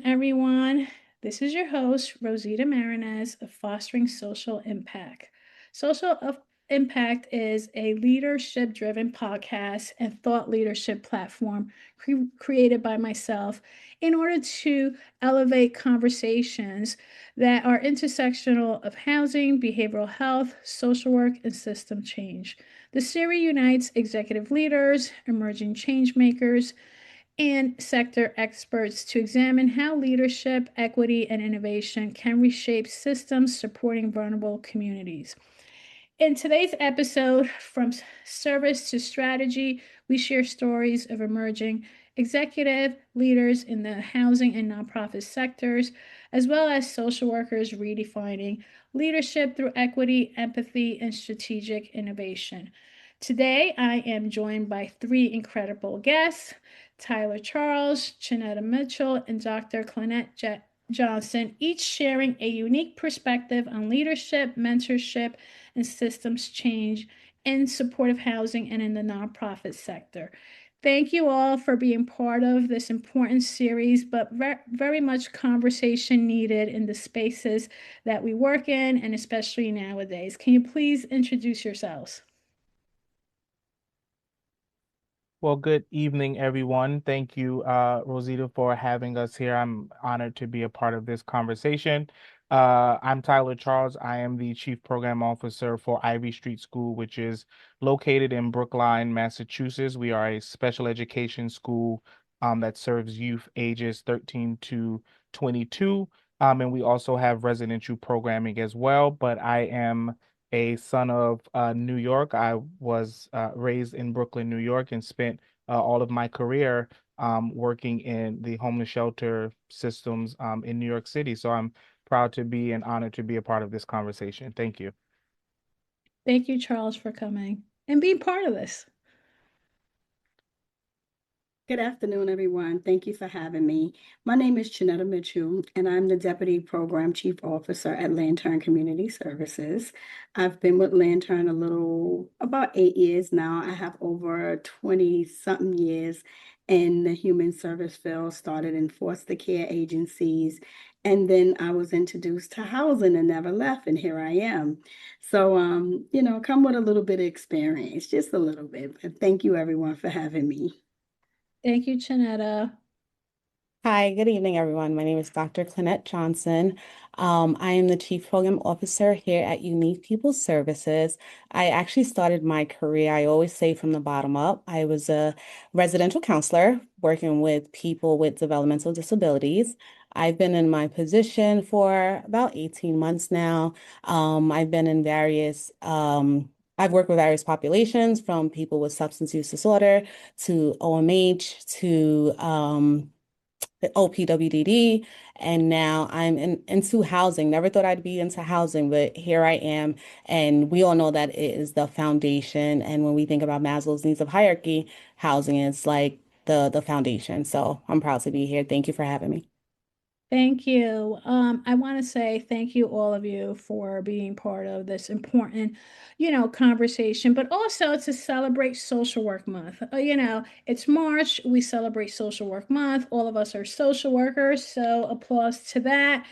everyone. This is your host, Rosita Marinez of Fostering Social Impact. Impact is a leadership driven podcast and thought leadership platform created by myself in order to elevate conversations that are intersectional of housing, behavioral health, social work, and system change. The series unites executive leaders, emerging change makers, and sector experts to examine how leadership, equity, and innovation can reshape systems supporting vulnerable communities. In today's episode, From Service to Strategy, we share stories of emerging executive leaders in the housing and nonprofit sectors, as well as social workers redefining leadership through equity, empathy, and strategic innovation. Today, I am joined by three incredible guests: Tyler Charles, Chinetta Mitchell, and Dr. Klonette Johnson, each sharing a unique perspective on leadership, mentorship, and systems change in supportive housing and in the nonprofit sector. Thank you all for being part of this important series, but very much conversation needed in the spaces that we work in, and especially nowadays. Can you please introduce yourselves? Well, good evening, everyone. Thank you, Rosita, for having us here. I'm honored to be a part of this conversation. I'm Tyler Charles. I am the Chief Program Officer for Ivy Street School, which is located in Brookline, Massachusetts. We are a special education school that serves youth ages 13 to 22. And we also have residential programming as well, but I am a son of New York. I was raised in Brooklyn, New York, and spent all of my career working in the homeless shelter systems in New York City. So I'm proud to be and honored to be a part of this conversation. Thank you. Thank you, Charles, for coming and being part of this. Good afternoon, everyone. Thank you for having me. My name is Chinetta Mitchell, and I'm the Deputy Program Chief Officer at Lantern Community Services. I've been with Lantern about 8 years now. I have over 20-something years in the human service field, started in foster care agencies, and then I was introduced to housing and never left, and here I am. So, come with a little bit of experience, just a little bit. But thank you, everyone, for having me. Thank you, Chinetta. Hi, good evening, everyone. My name is Dr. Klonette Johnson. I am the Chief Program Officer here at Unique People Services. I actually started my career, I always say, from the bottom up. I was a residential counselor working with people with developmental disabilities. I've been in my position for about 18 months now. I've been in I've worked with various populations, from people with substance use disorder to OMH to the OPWDD, and now I'm into housing. Never thought I'd be into housing, but here I am. And we all know that it is the foundation. And when we think about Maslow's needs of hierarchy, housing is like the foundation. So I'm proud to be here. Thank you for having me. Thank you. I want to say thank you, all of you, for being part of this important, conversation, but also to celebrate Social Work Month. It's March. We celebrate Social Work Month. All of us are social workers, so applause to that.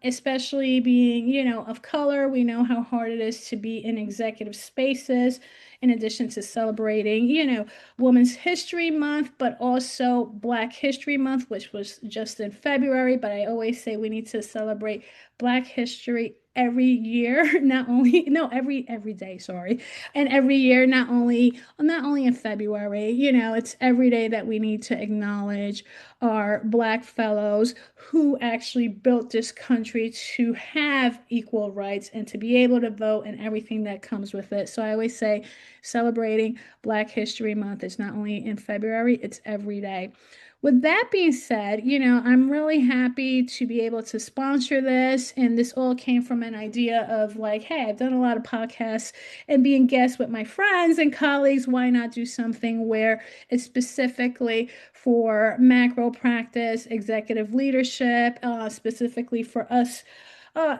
Especially being, of color, we know how hard it is to be in executive spaces. In addition to celebrating, Women's History Month, but also Black History Month, which was just in February. But I always say we need to celebrate Black history every year, not only no every day, sorry, and every year, not only in February. It's every day that we need to acknowledge our Black fellows who actually built this country to have equal rights and to be able to vote and everything that comes with it. So I always say celebrating Black History Month is not only in February, it's every day. With that being said, I'm really happy to be able to sponsor this. And this all came from an idea of like, hey, I've done a lot of podcasts and being guests with my friends and colleagues. Why not do something where it's specifically for macro practice, executive leadership, specifically for us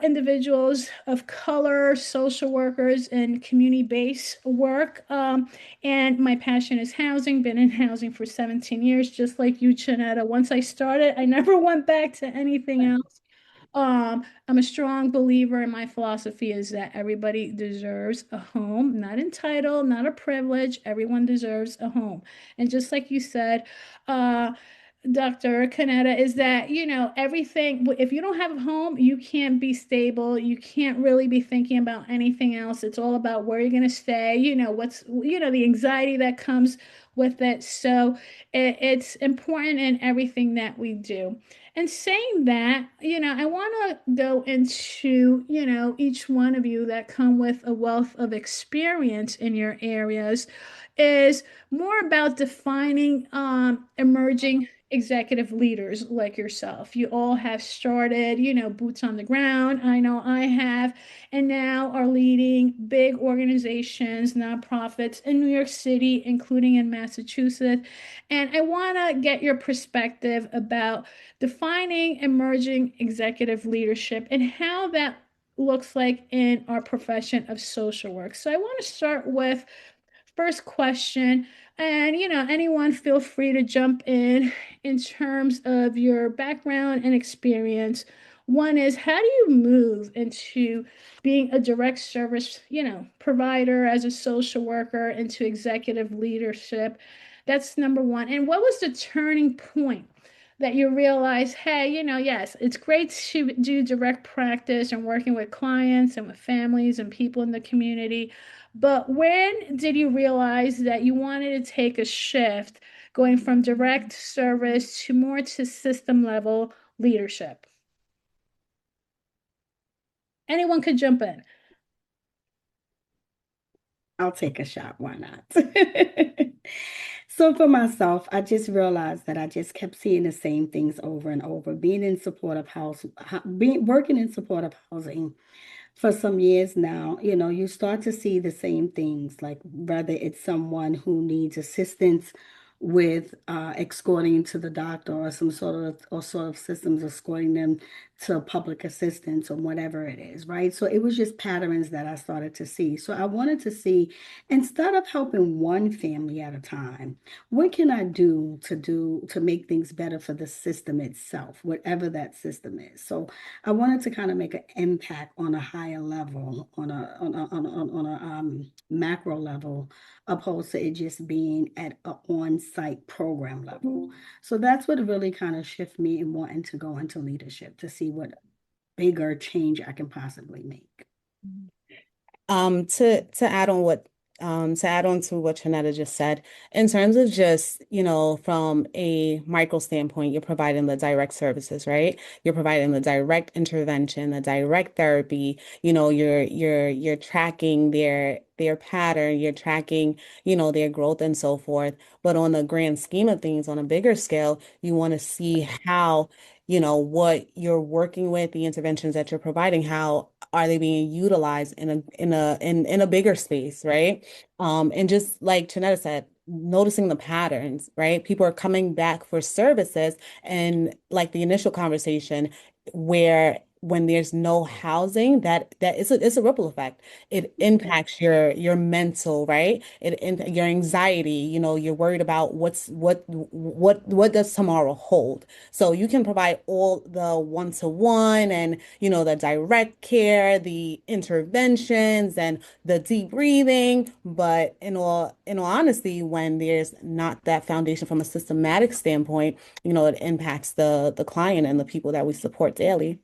individuals of color, social workers, and community-based work. And my passion is housing, been in housing for 17 years, just like you, Janetta. Once I started, I never went back to anything else. I'm a strong believer, and my philosophy is that everybody deserves a home, not entitled, not a privilege. Everyone deserves a home. And just like you said, uh, Dr. Kaneda, is that, everything, if you don't have a home, you can't be stable. You can't really be thinking about anything else. It's all about where you're going to stay, the anxiety that comes with it. So it's important in everything that we do. And saying that, I want to go into, each one of you that come with a wealth of experience in your areas is more about defining emerging executive leaders like yourself. You all have started, boots on the ground. I know I have, and now are leading big organizations, nonprofits in New York City, including in Massachusetts. And I want to get your perspective about defining emerging executive leadership and how that looks like in our profession of social work. So I want to start with first question, and anyone feel free to jump in terms of your background and experience. One is, how do you move into being a direct service, provider as a social worker into executive leadership? That's number one. And what was the turning point that you realize, hey, yes, it's great to do direct practice and working with clients and with families and people in the community, but when did you realize that you wanted to take a shift, going from direct service to more to system level leadership? Anyone could jump in. I'll take a shot. Why not? So for myself, I just realized that I just kept seeing the same things over and over, being in supportive house, being working in supportive housing for some years now. You start to see the same things, like whether it's someone who needs assistance with escorting to the doctor, or some sort of systems escorting them to public assistance or whatever it is, right? So it was just patterns that I started to see. So I wanted to see, instead of helping one family at a time, what can I do to make things better for the system itself, whatever that system is. So I wanted to kind of make an impact on a higher level, on a macro level, opposed to it just being at an on-site program level. So that's what really kind of shifted me in wanting to go into leadership, to see what bigger change I can possibly make. To add on what to add on to what Janetta just said, in terms of just, from a micro standpoint, you're providing the direct services, right? You're providing the direct intervention, the direct therapy, you're tracking their pattern, you're tracking, their growth and so forth. But on the grand scheme of things, on a bigger scale, you want to see how, what you're working with, the interventions that you're providing, how are they being utilized in a bigger space, right? And just like Janetta said, noticing the patterns, right? People are coming back for services, and like the initial conversation, where when there's no housing, that it's a ripple effect. It impacts your mental, right? Your anxiety, you're worried about what does tomorrow hold. So you can provide all the one-to-one and, the direct care, the interventions and the deep breathing. But in all honesty, when there's not that foundation from a systematic standpoint, it impacts the client and the people that we support daily.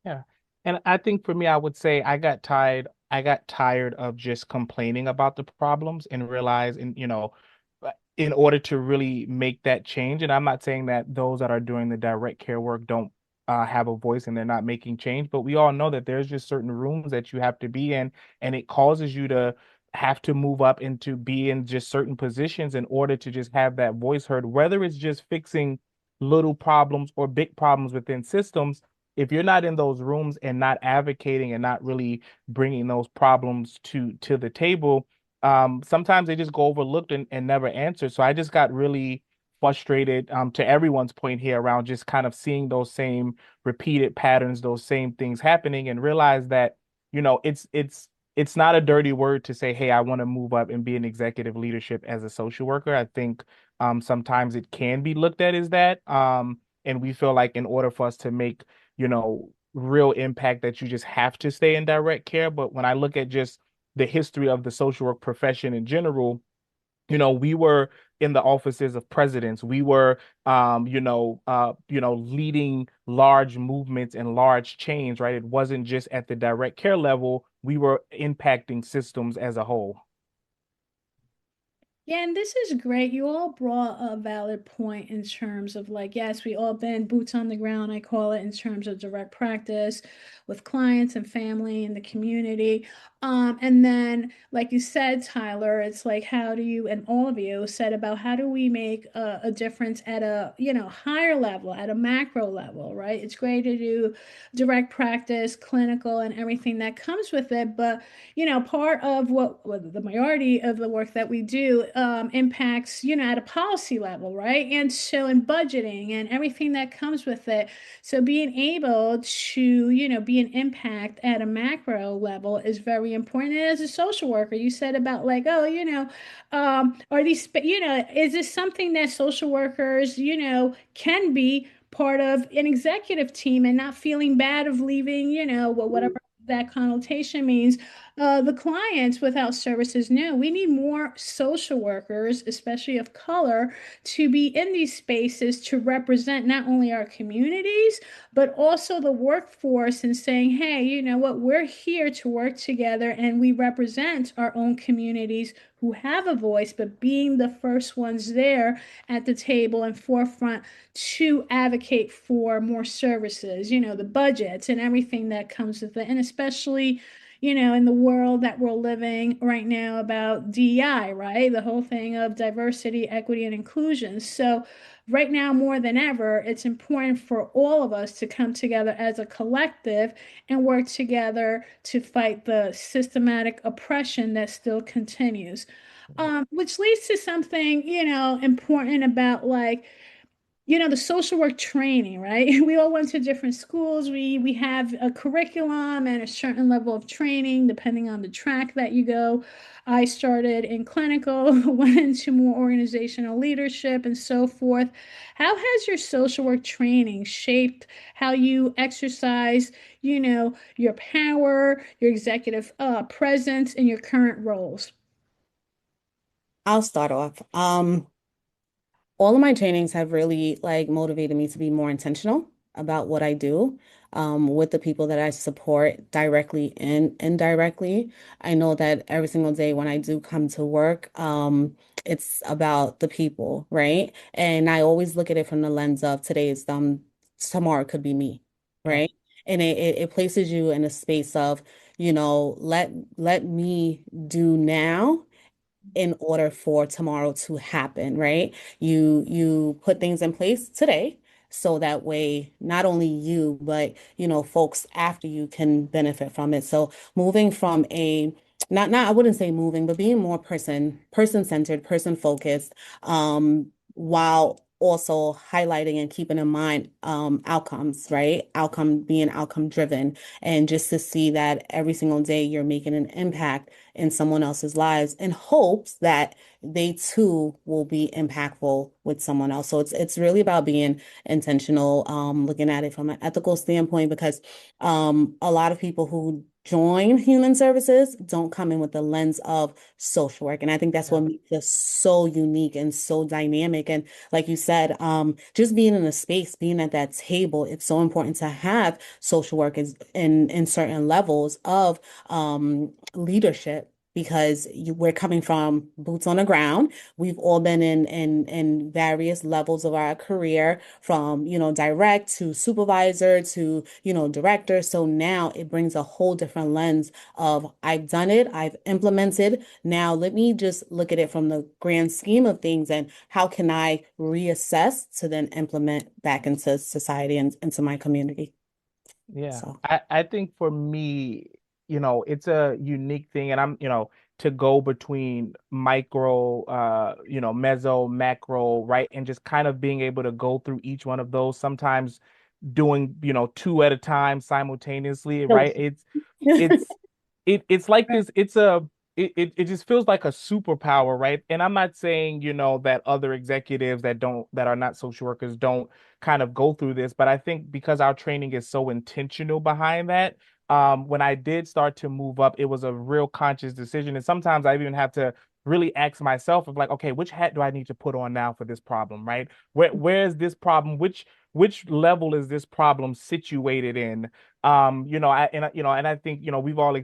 Yeah. And I think for me, I would say I got tired of just complaining about the problems and realizing, in order to really make that change, and I'm not saying that those that are doing the direct care work don't have a voice and they're not making change, but we all know that there's just certain rooms that you have to be in, and it causes you to have to move up and to be in just certain positions in order to just have that voice heard, whether it's just fixing little problems or big problems within systems. If you're not in those rooms and not advocating and not really bringing those problems to the table, sometimes they just go overlooked and never answered. So I just got really frustrated, to everyone's point here around just kind of seeing those same repeated patterns, those same things happening, and realize that, it's not a dirty word to say, hey, I want to move up and be in executive leadership as a social worker. I think sometimes it can be looked at as that. And we feel like in order for us to make, real impact, that you just have to stay in direct care. But when I look at just the history of the social work profession in general, we were in the offices of presidents. We were, leading large movements and large change, right? It wasn't just at the direct care level. We were impacting systems as a whole. Yeah, and this is great. You all brought a valid point in terms of like, yes, we all been boots on the ground, I call it, in terms of direct practice with clients and family and the community. And then, like you said, Tyler, it's like, how do you, and all of you said about how do we make a difference at a, higher level, at a macro level, right? It's great to do direct practice, clinical, and everything that comes with it, but part of what the majority of the work that we do impacts, at a policy level, right? And so in budgeting and everything that comes with it. So being able to, be an impact at a macro level is very important. And as a social worker, you said about like, oh, are these, is this something that social workers, can be part of an executive team and not feeling bad of leaving, whatever that connotation means, the clients without services. No, we need more social workers, especially of color, to be in these spaces to represent not only our communities, but also the workforce and saying, hey, you know what, we're here to work together and we represent our own communities who have a voice, but being the first ones there at the table and forefront to advocate for more services, the budgets and everything that comes with it. And especially, in the world that we're living right now about DEI, right? The whole thing of diversity, equity, and inclusion. So, right now, more than ever, it's important for all of us to come together as a collective and work together to fight the systematic oppression that still continues. Which leads to something, important about like, the social work training, right? We all went to different schools. We have a curriculum and a certain level of training depending on the track that you go. I started in clinical, went into more organizational leadership and so forth. How has your social work training shaped how you exercise, your power, your executive presence in your current roles? I'll start off. All of my trainings have really like motivated me to be more intentional about what I do, with the people that I support directly and indirectly. I know that every single day when I do come to work, it's about the people, right? And I always look at it from the lens of today's tomorrow could be me, Yeah. right? And it places you in a space of, let me do now in order for tomorrow to happen, right? You put things in place today so that way not only you, but folks after you can benefit from it. So moving from a not I wouldn't say moving, but being more person-centered, person-focused, while also highlighting and keeping in mind outcomes, right? Being outcome driven, and just to see that every single day you're making an impact in someone else's lives in hopes that they too will be impactful with someone else. So it's really about being intentional, looking at it from an ethical standpoint, because a lot of people who join human services don't come in with the lens of social work. And I think that's Yeah. what makes us so unique and so dynamic. And like you said, just being in a space, being at that table, it's so important to have social work in certain levels of leadership, because we're coming from boots on the ground. We've all been in various levels of our career, from direct to supervisor to director. So now it brings a whole different lens of, I've done it, I've implemented. Now let me just look at it from the grand scheme of things, and how can I reassess to then implement back into society and into my community. Yeah. So I think for me, it's a unique thing, and to go between micro, meso, macro, right? And just kind of being able to go through each one of those, sometimes doing, two at a time simultaneously, right? It's it's like Right. this, it just feels like a superpower, right? And I'm not saying, that other executives that are not social workers don't kind of go through this, but I think because our training is so intentional behind that, when I did start to move up, it was a real conscious decision. And sometimes I even have to really ask myself of like, okay, which hat do I need to put on now for this problem, right? Where's this problem? Which level is this problem situated in? I think, we've all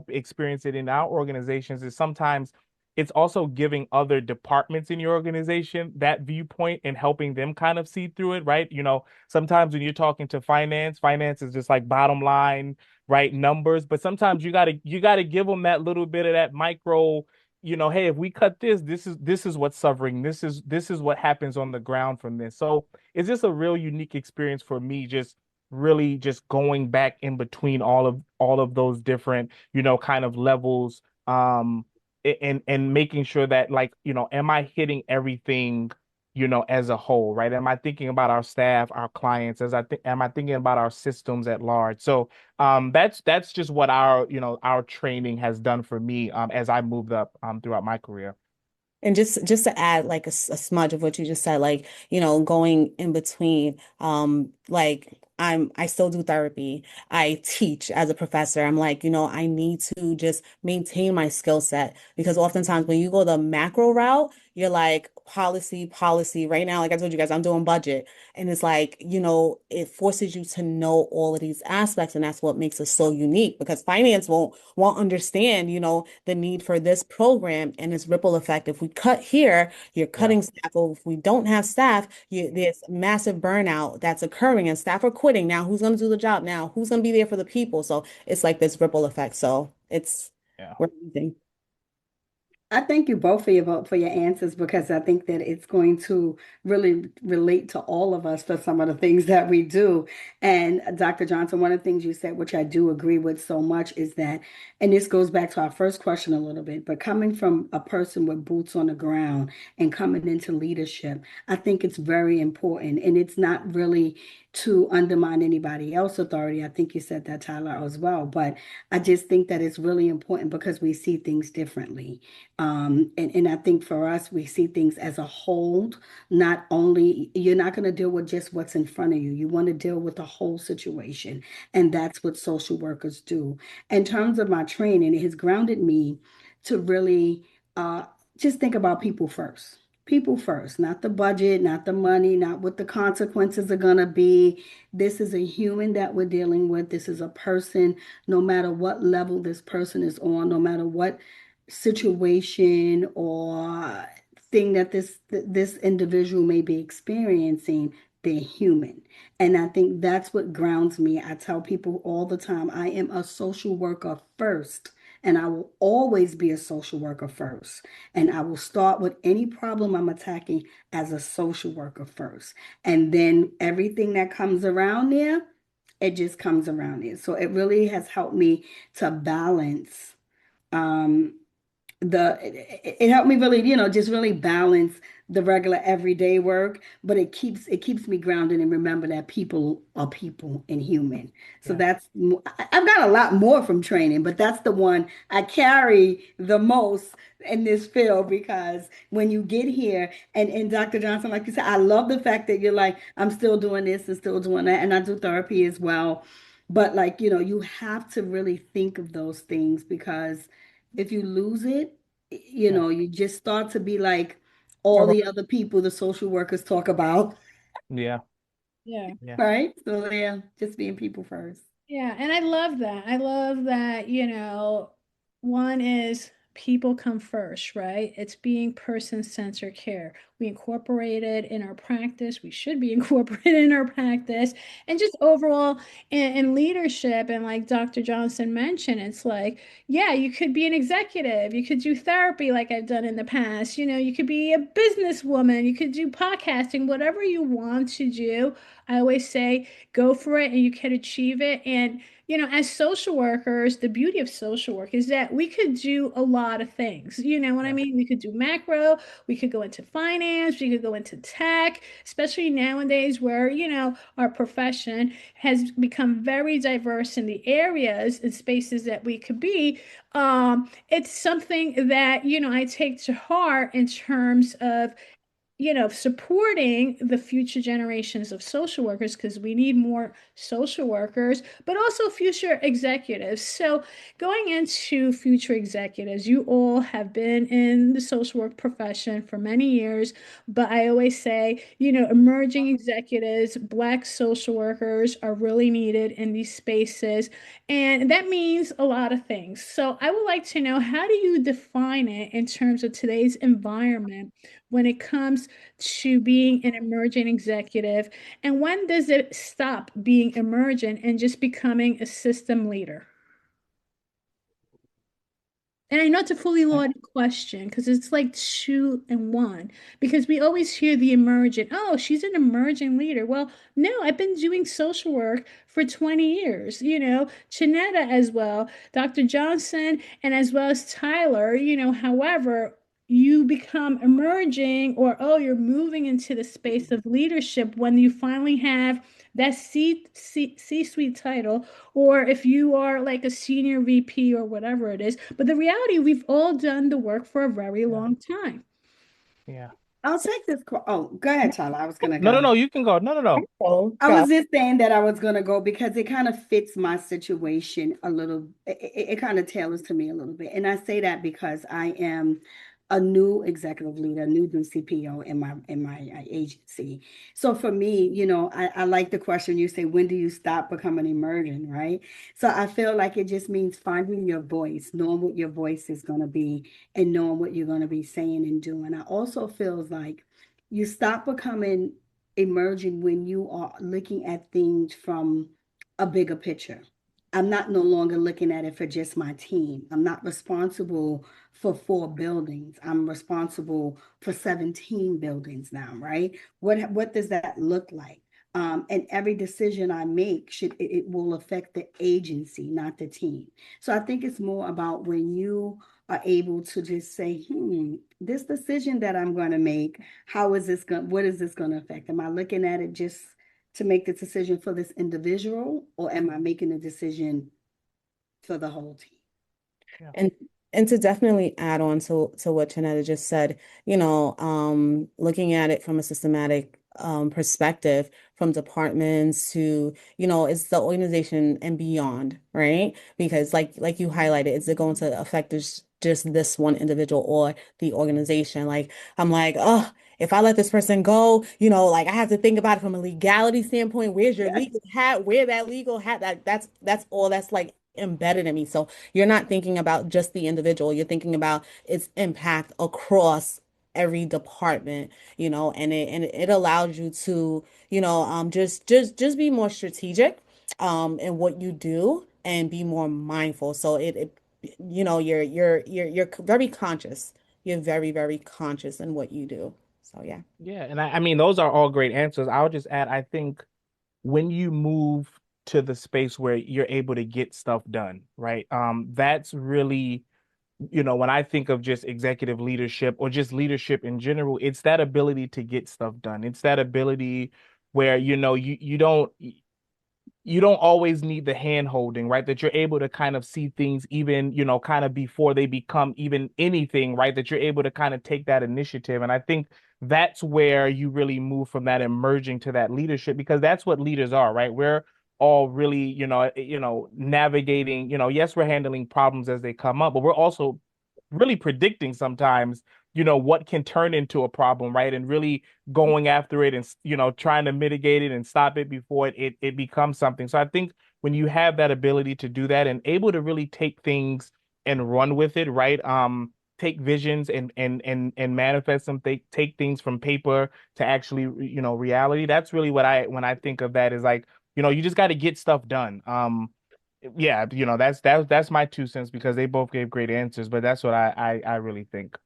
experienced it in our organizations, is sometimes it's also giving other departments in your organization that viewpoint and helping them kind of see through it, right? Sometimes when you're talking to finance is just like bottom line, right? Numbers, but sometimes you gotta give them that little bit of that micro, hey, if we cut this is what's suffering. This is what happens on the ground from this. So it's just a real unique experience for me, just really just going back in between all of those different, kind of levels, and making sure that, like, am I hitting everything, as a whole, right? Am I thinking about our staff, our clients, am I thinking about our systems at large? So that's just what our training has done for me, as I moved up throughout my career. And just to add like a smudge of what you just said, like, going in between, like I still do therapy. I teach as a professor. I'm like, I need to just maintain my skill set because oftentimes when you go the macro route, you're like policy, policy. Right now, like I told you guys, I'm doing budget. And it's like, it forces you to know all of these aspects, and that's what makes us so unique because finance won't understand, the need for this program and its ripple effect. If we cut here, you're Yeah. cutting staff. Or if we don't have staff, there's massive burnout that's occurring and staff are quitting. Now, who's going to do the job? Now, who's going to be there for the people? So it's like this ripple effect. So Yeah. we're amazing. I thank you both for your answers because I think that it's going to really relate to all of us for some of the things that we do. And Dr. Johnson, one of the things you said, which I do agree with so much, is that, and this goes back to our first question a little bit, but coming from a person with boots on the ground and coming into leadership, I think it's very important. And it's not really to undermine anybody else's authority. I think you said that, Tyler, as well. But I just think that it's really important because we see things differently. And I think for us, we see things as a whole, not only, you're not going to deal with just what's in front of you. You want to deal with the whole situation. And that's what social workers do. In terms of my training, it has grounded me to really uh, just think about people first. People first, not the budget, not the money, not what the consequences are going to be. This is a human that we're dealing with. This is a person, no matter what level this person is on, no matter what situation or thing that this individual may be experiencing, they're human. And I think that's what grounds me. I tell people all the time, I am a social worker first, and I will always be a social worker first. And I will start with any problem I'm attacking as a social worker first. And then everything that comes around there, it just comes around there. So it really has helped me to balance um it helped me really, just really balance the regular everyday work, but it keeps me grounded and remember that people are people and human. So Yeah. I've got a lot more from training, but that's the one I carry the most in this field because when you get here and Dr. Johnson, like you said, I love the fact that you're like, I'm still doing this and still doing that, and I do therapy as well. But like, you have to really think of those things because if you lose it, Yeah. you just start to be like all Well, the other people the social workers talk about, yeah. Yeah. Yeah. right? So yeah, just being people first. Yeah, and I love that. I love that, one is people come first, right? It's being person-centered care. We incorporate it in our practice. We should be incorporated in our practice. And just overall in leadership, and like Dr. Johnson mentioned, it's like, yeah, you could be an executive. You could do therapy like I've done in the past. You could be a businesswoman. You could do podcasting, whatever you want to do. I always say go for it and you can achieve it. And as social workers, the beauty of social work is that we could do a lot of things. You know what I Yeah. mean? We could do macro, we could go into finance, we could go into tech, especially nowadays where, our profession has become very diverse in the areas and spaces that we could be. It's something that, I take to heart in terms of supporting the future generations of social workers because we need more social workers, but also future executives. So, going into future executives, you all have been in the social work profession for many years, but I always say, emerging executives, Black social workers are really needed in these spaces. And that means a lot of things. So, I would like to know, how do you define it in terms of today's environment when it comes to being an emerging executive? And when does it stop being emergent and just becoming a system leader? And I know it's a fully loaded question because it's like two and one. Because we always hear the emergent, oh, she's an emerging leader. Well, no, I've been doing social work for 20 years, Chinetta as well, Dr. Johnson, and as well as Tyler, however, you become emerging, or oh, you're moving into the space of leadership when you finally have that C-suite title, or if you are like a senior VP or whatever it is. But the reality, we've all done the work for a very Yeah. long time. Yeah. I'll take this. Oh, go ahead, Tyler. I was gonna No, no, go. no, you can go. No, no, no. Oh, I go. was just saying that I was gonna go because it kind of fits my situation a little. It kind of tailors to me a little bit, and I say that because I am a new executive leader, a new CPO in my agency. So for me, I like the question you say, when do you stop becoming emergent, right? So I feel like it just means finding your voice, knowing what your voice is gonna be, and knowing what you're gonna be saying and doing. I also feels like you stop becoming emerging when you are looking at things from a bigger picture. I'm not no longer looking at it for just my team. I'm not responsible for 4 buildings. I'm responsible for 17 buildings now, right? What does that look like? And every decision I make it will affect the agency, not the team. So I think it's more about when you are able to just say, this decision that I'm going to make, what is this going to affect? Am I looking at it just to make the decision for this individual, or am I making a decision for the whole team? Yeah. And to definitely add on to what Chanetta just said, looking at it from a systematic perspective, from departments to, it's the organization and beyond, right? Because like you highlighted, is it going to affect just this one individual or the organization? Like I'm like, oh, if I let this person go, like I have to think about it from a legality standpoint. Where's your Yes. legal hat? Where that legal hat? That's all that's like embedded in me. So you're not thinking about just the individual. You're thinking about its impact across every department, and it allows you to, just be more strategic in what you do and be more mindful. So you're very conscious. You're very, very conscious in what you do. So yeah. Yeah. And I mean, those are all great answers. I'll just add, I think when you move to the space where you're able to get stuff done, right? That's really, when I think of just executive leadership or just leadership in general, it's that ability to get stuff done. It's that ability where, you don't always need the hand holding, right? That you're able to kind of see things even, kind of before they become even anything, right? That you're able to kind of take that initiative. And I think that's where you really move from that emerging to that leadership, because that's what leaders are, right? We're all really, navigating, yes, we're handling problems as they come up, but we're also really predicting sometimes, what can turn into a problem, right? And really going after it and, trying to mitigate it and stop it before it becomes something. So I think when you have that ability to do that and able to really take things and run with it, right? take visions and manifest them, take things from paper to actually, reality. That's really what when I think of that is like, you just got to get stuff done. Yeah, that's my 2 cents because they both gave great answers, but that's what I really think.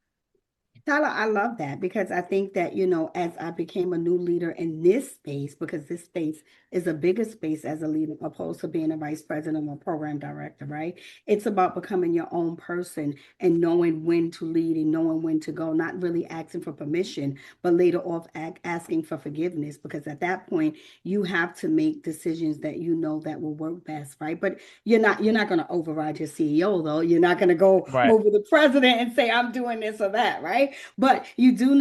Tyler, I love that because I think that, as I became a new leader in this space, because this space is a bigger space as a leader, opposed to being a vice president or program director, right? It's about becoming your own person and knowing when to lead and knowing when to go, not really asking for permission, but later off asking for forgiveness, because at that point, you have to make decisions that you know that will work best, right? But you're not going to override your CEO, though. You're not going to go Right. over the president and say, I'm doing this or that, right? But you do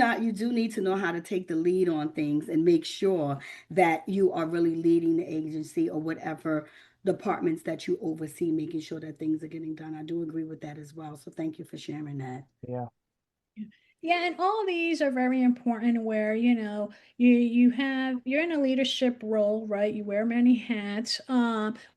need to know how to take the lead on things and make sure that you are really leading the agency or whatever departments that you oversee, making sure that things are getting done. I do agree with that as well. So thank you for sharing that. Yeah. Yeah, and all these are very important where, you're in a leadership role, right? You wear many hats.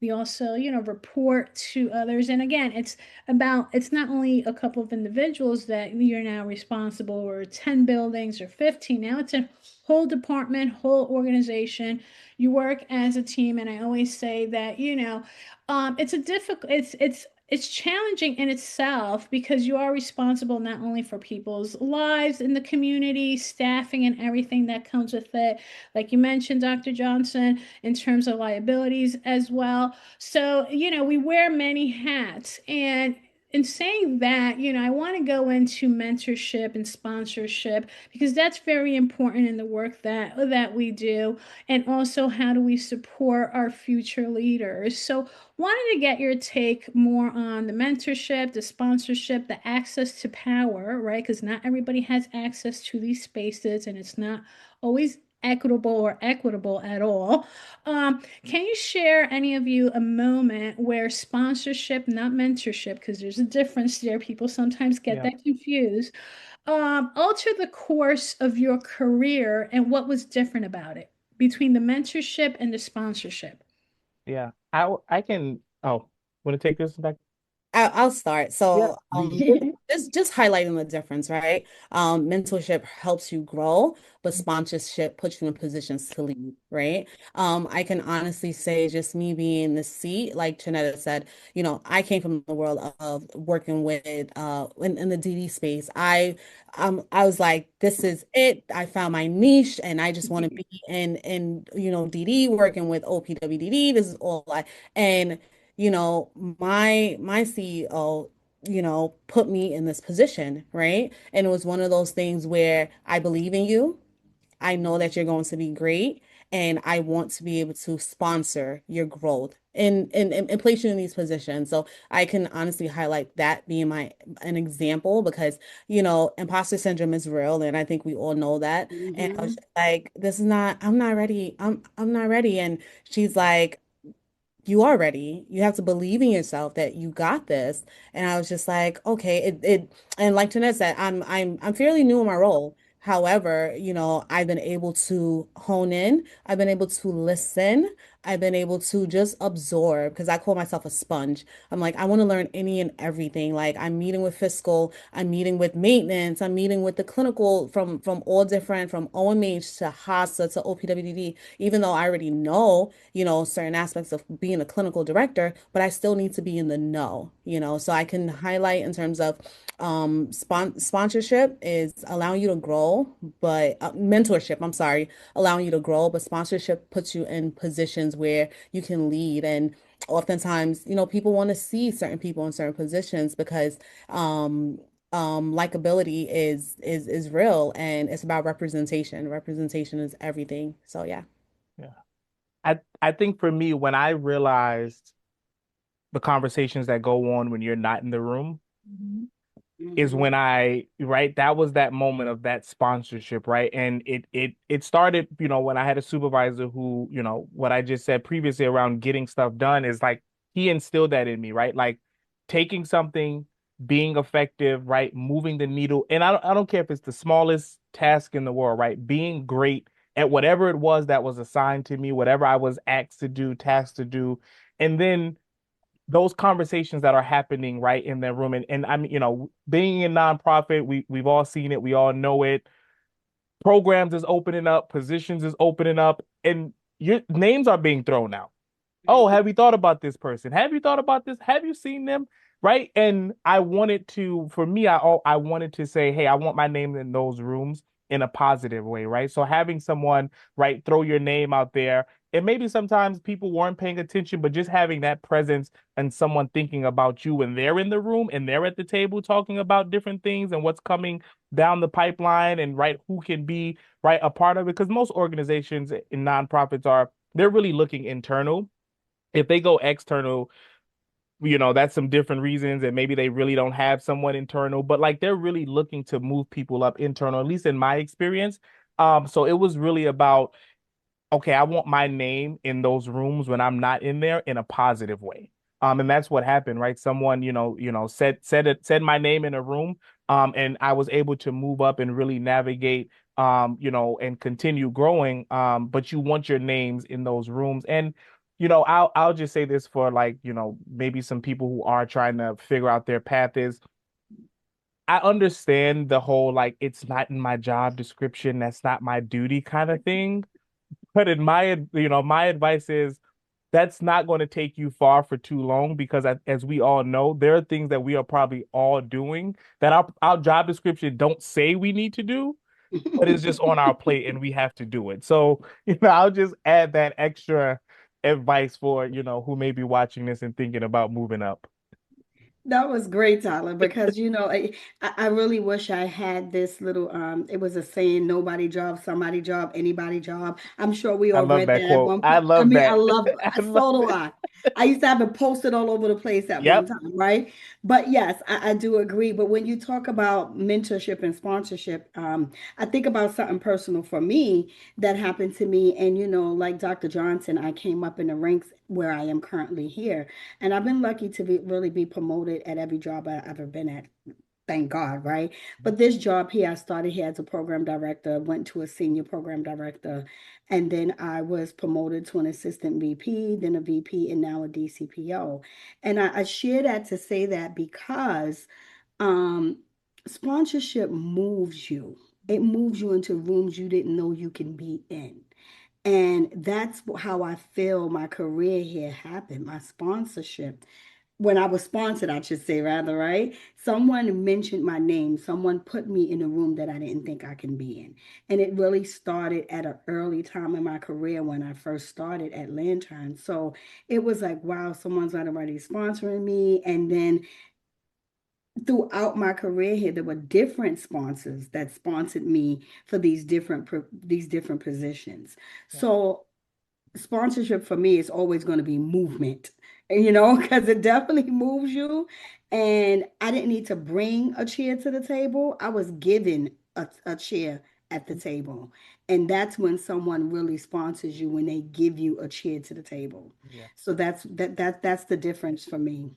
We also, report to others. And again, it's not only a couple of individuals that you're now responsible or 10 buildings or 15. Now it's a whole department, whole organization. You work as a team. And I always say that, it's a difficult, it's challenging in itself because you are responsible not only for people's lives in the community, staffing, and everything that comes with it, like you mentioned, Dr. Johnson, in terms of liabilities as well. So, we wear many hats. And in saying that, I want to go into mentorship and sponsorship because that's very important in the work that we do. And also, how do we support our future leaders? So, wanted to get your take more on the mentorship, the sponsorship, the access to power, right? Because not everybody has access to these spaces and it's not always equitable or equitable at all. Can you share, any of you, a moment where sponsorship, not mentorship, because there's a difference there, people sometimes get Yeah. that confused, alter the course of your career and what was different about it between the mentorship and the sponsorship? Yeah. I can, oh, want to take this back? I'll start. Yeah. So, just highlighting the difference, right? Mentorship helps you grow, but sponsorship puts you in positions to lead, right? I can honestly say, just me being in the seat, like Janetta said, I came from the world of working with in the DD space. I was like, this is it. I found my niche, and I just want to be in DD, working with OPWDD. This is all I and my CEO, put me in this position, right? And it was one of those things where I believe in you. I know that you're going to be great, and I want to be able to sponsor your growth and place you in these positions. So I can honestly highlight that being an example because, imposter syndrome is real, and I think we all know that. And I was Mhm. just like, I'm not ready. I'm not ready. And she's like, you are ready. You have to believe in yourself that you got this. And I was just like, okay, and like Jeanette said, I'm fairly new in my role. However, I've been able to hone in. I've been able to listen. I've been able to just absorb because I call myself a sponge. I'm like, I want to learn any and everything. Like I'm meeting with fiscal, I'm meeting with maintenance, I'm meeting with the clinical from all different, from OMH to HASA to OPWDD, even though I already know, certain aspects of being a clinical director, but I still need to be in the know, so I can highlight in terms of sponsorship is allowing you to grow, but mentorship, I'm sorry, allowing you to grow, but sponsorship puts you in positions where you can lead. And oftentimes, people want to see certain people in certain positions because likability is real, and it's about representation. Representation is everything. So yeah. Yeah. I think for me, when I realized the conversations that go on when you're not in the room, Mhm. is Mhm. when right, that was that moment of that sponsorship, right? And it started, when I had a supervisor who, what I just said previously around getting stuff done is like he instilled that in me, right? Like taking something, being effective, right? Moving the needle. And I don't care if it's the smallest task in the world, right? Being great at whatever it was that was assigned to me, whatever I was asked to do, tasked to do. And then those conversations that are happening right in their room. And I'm, being in nonprofit, we've all seen it, we all know it. Programs is opening up, positions is opening up, and your names are being thrown out. Oh, Right. have you thought about this person? Have you thought about this? Have you seen them? Right. And I wanted to, for me, I wanted to say, hey, I want my name in those rooms in a positive way, right? So having someone, right, throw your name out there, and maybe sometimes people weren't paying attention, but just having that presence and someone thinking about you when they're in the room and they're at the table talking about different things and what's coming down the pipeline and right, who can be right a part of it. Because most organizations and nonprofits they're really looking internal. If they go external, that's some different reasons, and maybe they really don't have someone internal, but like they're really looking to move people up internal, at least in my experience. So it was really about, okay, I want my name in those rooms when I'm not in there in a positive way. And that's what happened, right? Someone, said my name in a room, and I was able to move up and really navigate, and continue growing. But you want your names in those rooms. And, I'll just say this for like, maybe some people who are trying to figure out their path is I understand the whole like it's not in my job description, that's not my duty kind of thing. But my advice is that's not going to take you far for too long because as we all know, there are things that we are probably all doing that our job description don't say we need to do, but it's just on our plate and we have to do it. So, I'll just add that extra advice for, who may be watching this and thinking about moving up. That was great, Tyler, because I really wish I had this little it was a saying, nobody job, somebody job, anybody job. I'm sure we I all love read that that at quote. one I point. I love mean, I that. love I love so do it. I. I used to have it posted all over the place at one Yep. time, right? But yes, I do agree. But when you talk about mentorship and sponsorship, I think about something personal for me that happened to me. And like Dr. Johnson, I came up in the ranks where I am currently here. And I've been lucky to really be promoted at every job I've ever been at. Thank God, right? But this job here, I started here as a program director, went to a senior program director, and then I was promoted to an assistant VP, then a VP, and now a DCPO. And I share that to say that because um, sponsorship moves you. It moves you into rooms you didn't know you can be in. And that's how I feel my career here happened, my sponsorship. When I was sponsored, I should say, rather, right? Someone mentioned my name. Someone put me in a room that I didn't think I can be in. And it really started at an early time in my career when I first started at Lantern. So it was like, wow, someone's already sponsoring me. And then throughout my career here, there were different sponsors that sponsored me for these different positions. Yeah. So sponsorship for me is always going to be movement, because it definitely moves you. And I didn't need to bring a chair to the table. I was given a chair at the table. And that's when someone really sponsors you, when they give you a chair to the table. Yeah. So that's the difference for me.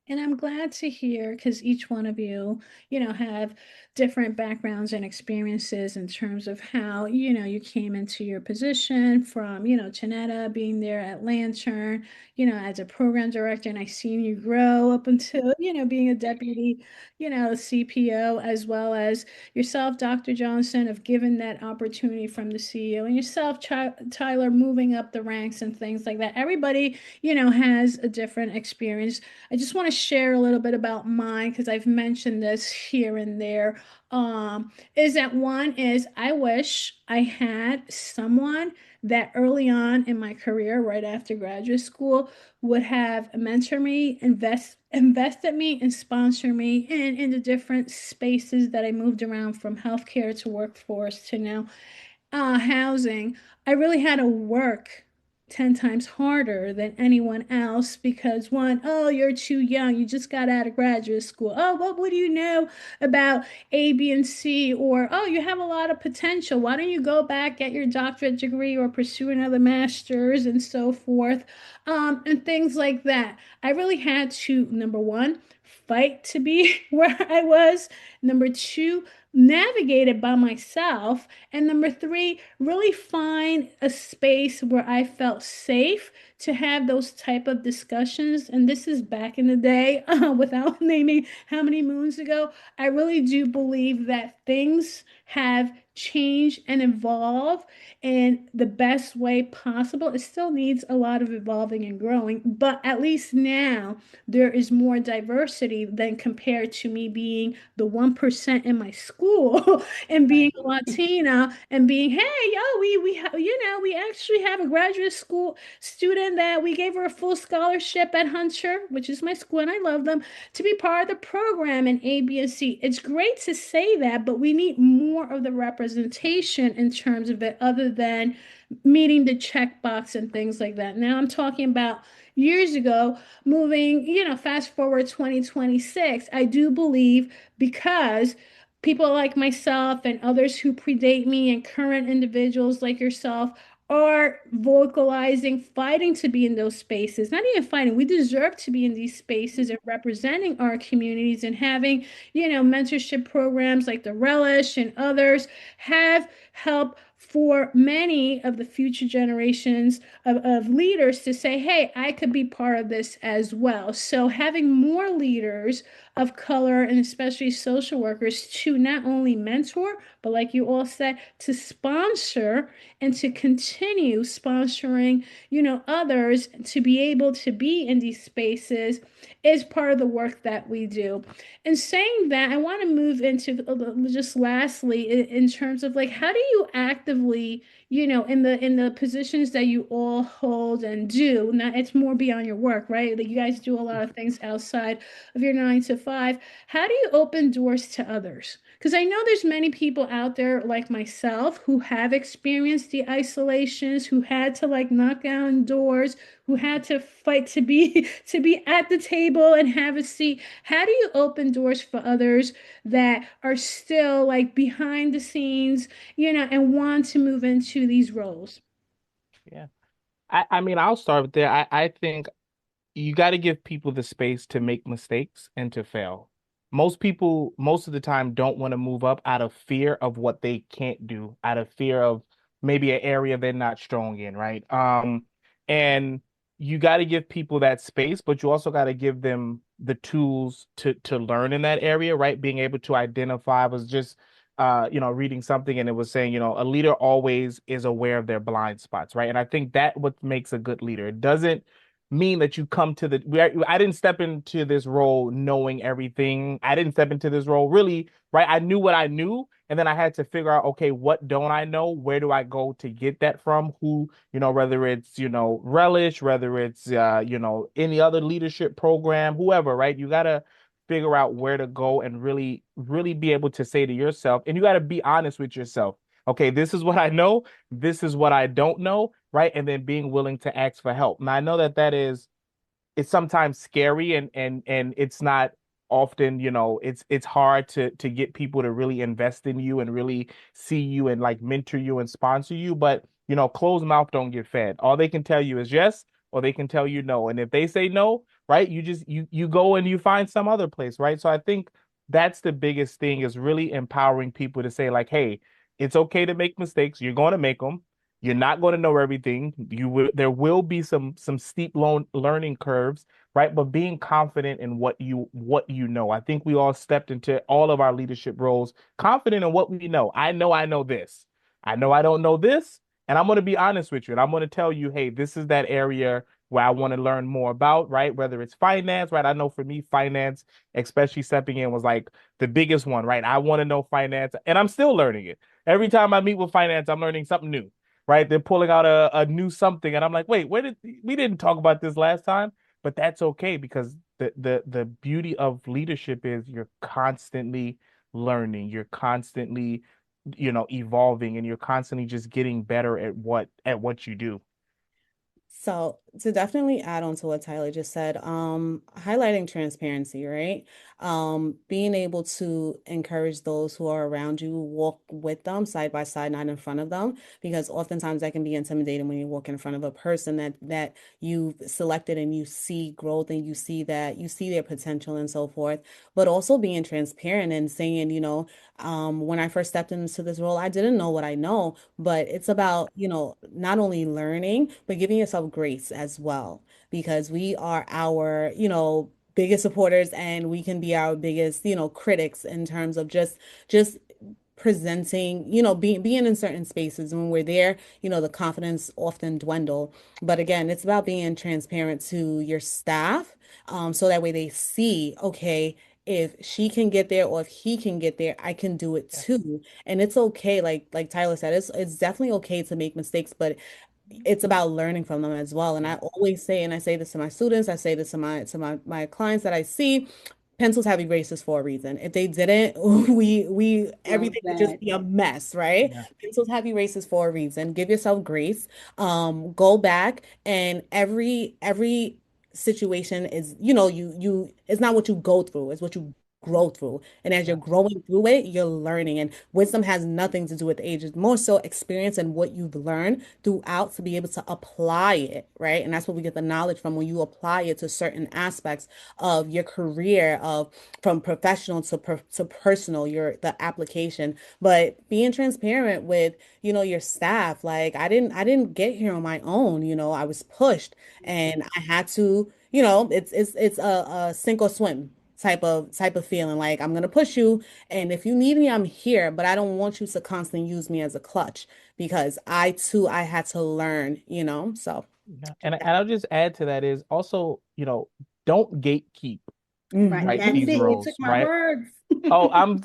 And I'm glad to hear because each one of you, have different backgrounds and experiences in terms of how, you came into your position from, Janetta being there at Lantern, as a program director, and I seen you grow up until, being a deputy, CPO, as well as yourself, Dr. Johnson, of giving that opportunity from the CEO, and yourself, Tyler, moving up the ranks and things like that. Everybody, has a different experience. I just want to share a little bit about mine because I've mentioned this here and there. Is that one is I wish I had someone that early on in my career, right after graduate school, would have mentored me, invested me, and sponsored me in the different spaces that I moved around from healthcare to workforce to now housing. I really had to work 10 times harder than anyone else because one, oh, you're too young. You just got out of graduate school. Oh, what do you know about A, B, and C? Or, oh, you have a lot of potential. Why don't you go back, get your doctorate degree or pursue another master's and so forth? And things like that. I really had to, number one, fight to be where I was. Number two, navigate it by myself. And number three, really find a space where I felt safe to have those type of discussions. And this is back in the day, without naming how many moons ago. I really do believe that things have changed and evolved in the best way possible. It still needs a lot of evolving and growing, but at least now there is more diversity than compared to me being the 1% in my school and being Latina and being, hey, yo, we actually have a graduate school student that we gave her a full scholarship at Hunter, which is my school, and I love them, to be part of the program in A, B, and C. It's great to say that, but we need more of the representation in terms of it, other than meeting the checkbox and things like that. Now I'm talking about years ago, moving, fast forward 2026. I do believe, because people like myself and others who predate me and current individuals like yourself are vocalizing, fighting to be in those spaces, not even fighting. We deserve to be in these spaces and representing our communities and having, mentorship programs like the Relish and others have helped for many of the future generations of leaders to say, hey, I could be part of this as well. So having more leaders of color and especially social workers to not only mentor, but like you all said, to sponsor and to continue sponsoring, others to be able to be in these spaces is part of the work that we do. And saying that, I want to move into just lastly in terms of like, how do you actively, in the positions that you all hold and do, now it's more beyond your work, right? Like you guys do a lot of things outside of your 9 to 5. How do you open doors to others? Because I know there's many people out there like myself who have experienced the isolations, who had to like knock down doors, who had to fight to be to be at the table and have a seat. How do you open doors for others that are still like behind the scenes, and want to move into these roles? Yeah. I mean, I'll start with there. I think you got to give people the space to make mistakes and to fail. Most people, most of the time, don't want to move up out of fear of what they can't do, out of fear of maybe an area they're not strong in, right? And you got to give people that space, but you also got to give them the tools to learn in that area, right? Being able to identify. I was just reading something and it was saying, a leader always is aware of their blind spots, right? And I think that what makes a good leader. It doesn't mean that you come to I didn't step into this role knowing everything. I didn't step into this role really, right? I knew what I knew, and then I had to figure out, okay, what don't I know? Where do I go to get that from? Who, whether it's, Relish, whether it's any other leadership program, whoever, right? You gotta figure out where to go and really, really be able to say to yourself, and you got to be honest with yourself. Okay, this is what I know. This is what I don't know, right? And then being willing to ask for help. Now I know that it's sometimes scary and it's not often, it's hard to get people to really invest in you and really see you and like mentor you and sponsor you, but closed mouth don't get fed. All they can tell you is yes, or they can tell you no. And if they say no, right, you just you go and you find some other place, right? So I think that's the biggest thing, is really empowering people to say like, hey, it's okay to make mistakes. You're going to make them. You're not going to know everything. There will be some steep learning curves, right? But being confident in what you know. I think we all stepped into all of our leadership roles confident in what we know. I know this. I know I don't know this, and I'm going to be honest with you, and I'm going to tell you, hey, this is that area where I want to learn more about, right? Whether it's finance, right? I know for me, finance, especially stepping in, was like the biggest one, right? I want to know finance, and I'm still learning it. Every time I meet with finance, I'm learning something new, right? They're pulling out a new something, and I'm like, wait, we didn't talk about this last time? But that's okay, because the beauty of leadership is you're constantly learning, you're constantly, evolving, and you're constantly just getting better at what you do. So to definitely add on to what Tyler just said, highlighting transparency, right? Being able to encourage those who are around you, walk with them side by side, not in front of them, because oftentimes that can be intimidating when you walk in front of a person that you've selected and you see growth and you see that you see their potential and so forth. But also being transparent and saying, when I first stepped into this role, I didn't know what I know, but it's about, not only learning, but giving yourself grace as well, because we are our, biggest supporters and we can be our biggest, critics in terms of just presenting, being in certain spaces. When we're there, the confidence often dwindle. But again, it's about being transparent to your staff, so that way they see, okay, if she can get there or if he can get there, I can do it Yeah. too. And it's okay, like Tyler said, it's definitely okay to make mistakes, but it's about learning from them as well. And I Yeah. always say, and I say this to my students, I say this to my clients that I see, pencils have erasers for a reason. If they didn't, we Love everything would just that. be a mess, right? Yeah. Pencils have erasers for a reason. Give yourself grace. Go back, and every situation is, it's not what you go through, it's what you grow through. And as you're Yeah. growing through it, you're learning. And wisdom has nothing to do with age. It's more so experience and what you've learned throughout to be able to apply it, right? And that's what we get the knowledge from, when you apply it to certain aspects of your career, of from professional to personal, the application. But being transparent with, your staff, like I didn't get here on my own, I was pushed and I had to, it's a sink or swim type of feeling. Like, I'm gonna push you, and if you need me, I'm here, but I don't want you to constantly use me as a clutch, because I had to learn, so Yeah. And I'll just add to that is also, don't gatekeep, Right. Mhm. right, That's these it. You took roles, my right? words. Oh, I'm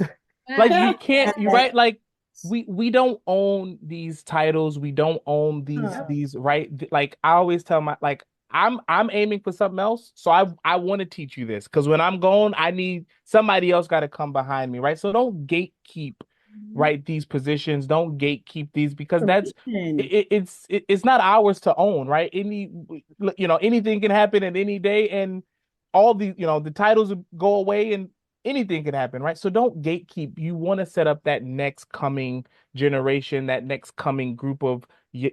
like, you can't, you Yes. right, like we don't own these titles, we don't own these Oh, right, like I always tell my, like, I'm aiming for something else, so I want to teach you this because when I'm going, I need somebody else got to come behind me, right? So don't gatekeep, mhm. right, these positions, don't gatekeep these, because that's Permission. it's not ours to own, right? Anything can happen at any day, and all the, the titles will go away, and anything can happen, right? So don't gatekeep. You want to set up that next coming generation, that next coming group of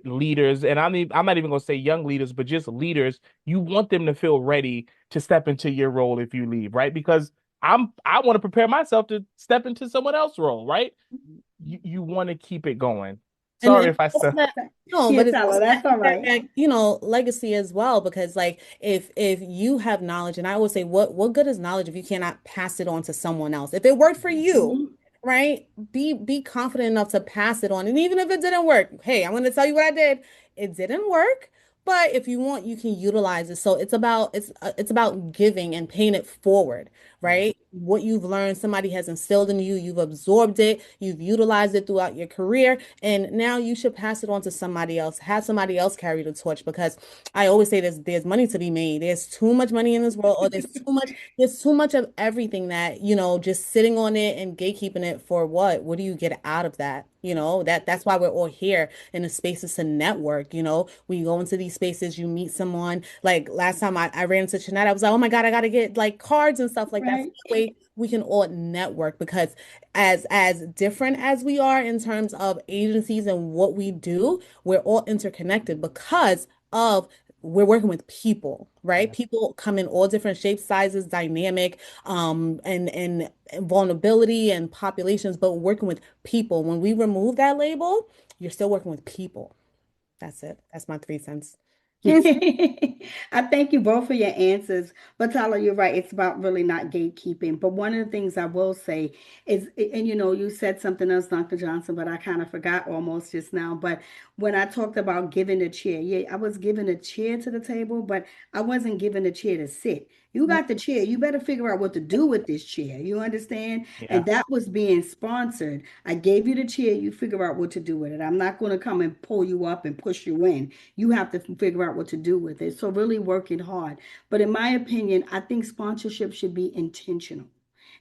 leaders. And I'm not even going to say young leaders, but just leaders. You want them to feel ready to step into your role if you leave, right? Because I want to prepare myself to step into someone else's role, right? You want to keep it going. And Sorry and if I also said. that, no, Yeah, but it's Tyler, also that's all that, right. legacy as well, because like if you have knowledge, and I always say, what good is knowledge if you cannot pass it on to someone else? If it worked for you, Mhm. right? Be confident enough to pass it on. And even if it didn't work, hey, I'm going to tell you what I did. It didn't work, but if you want, you can utilize it. So it's about giving and paying it forward, Yeah. right? What you've learned, somebody has instilled in you, you've absorbed it, you've utilized it throughout your career, and now you should pass it on to somebody else. Have somebody else carry the torch, because I always say there's money to be made. There's too much money in this world, or there's too much of everything that, just sitting on it and gatekeeping it for what? What do you get out of that? That's why we're all here in the spaces to network. We go into these spaces, you meet someone. Like last time I ran into Jeanette, I was like, oh my God, I gotta get like cards and stuff like that. So Right. that way we can all network, because as different as we are in terms of agencies and what we do, we're all interconnected because of we're working with people, right? Yeah. People come in all different shapes, sizes, dynamic, and vulnerability and populations, but we're working with people. When we remove that label, you're still working with people. That's it. That's my 3 cents. I thank you both for your answers. But Tyler, you're right. It's about really not gatekeeping. But one of the things I will say is, and you said something else, Dr. Johnson, but I kind of forgot almost just now. But when I talked about giving a chair, yeah, I was given a chair to the table, but I wasn't given a chair to sit. You got the chair. You better figure out what to do with this chair. You understand? Yeah. And that was being sponsored. I gave you the chair. You figure out what to do with it. I'm not going to come and pull you up and push you in. You have to figure out what to do with it. So really working hard. But in my opinion, I think sponsorship should be intentional.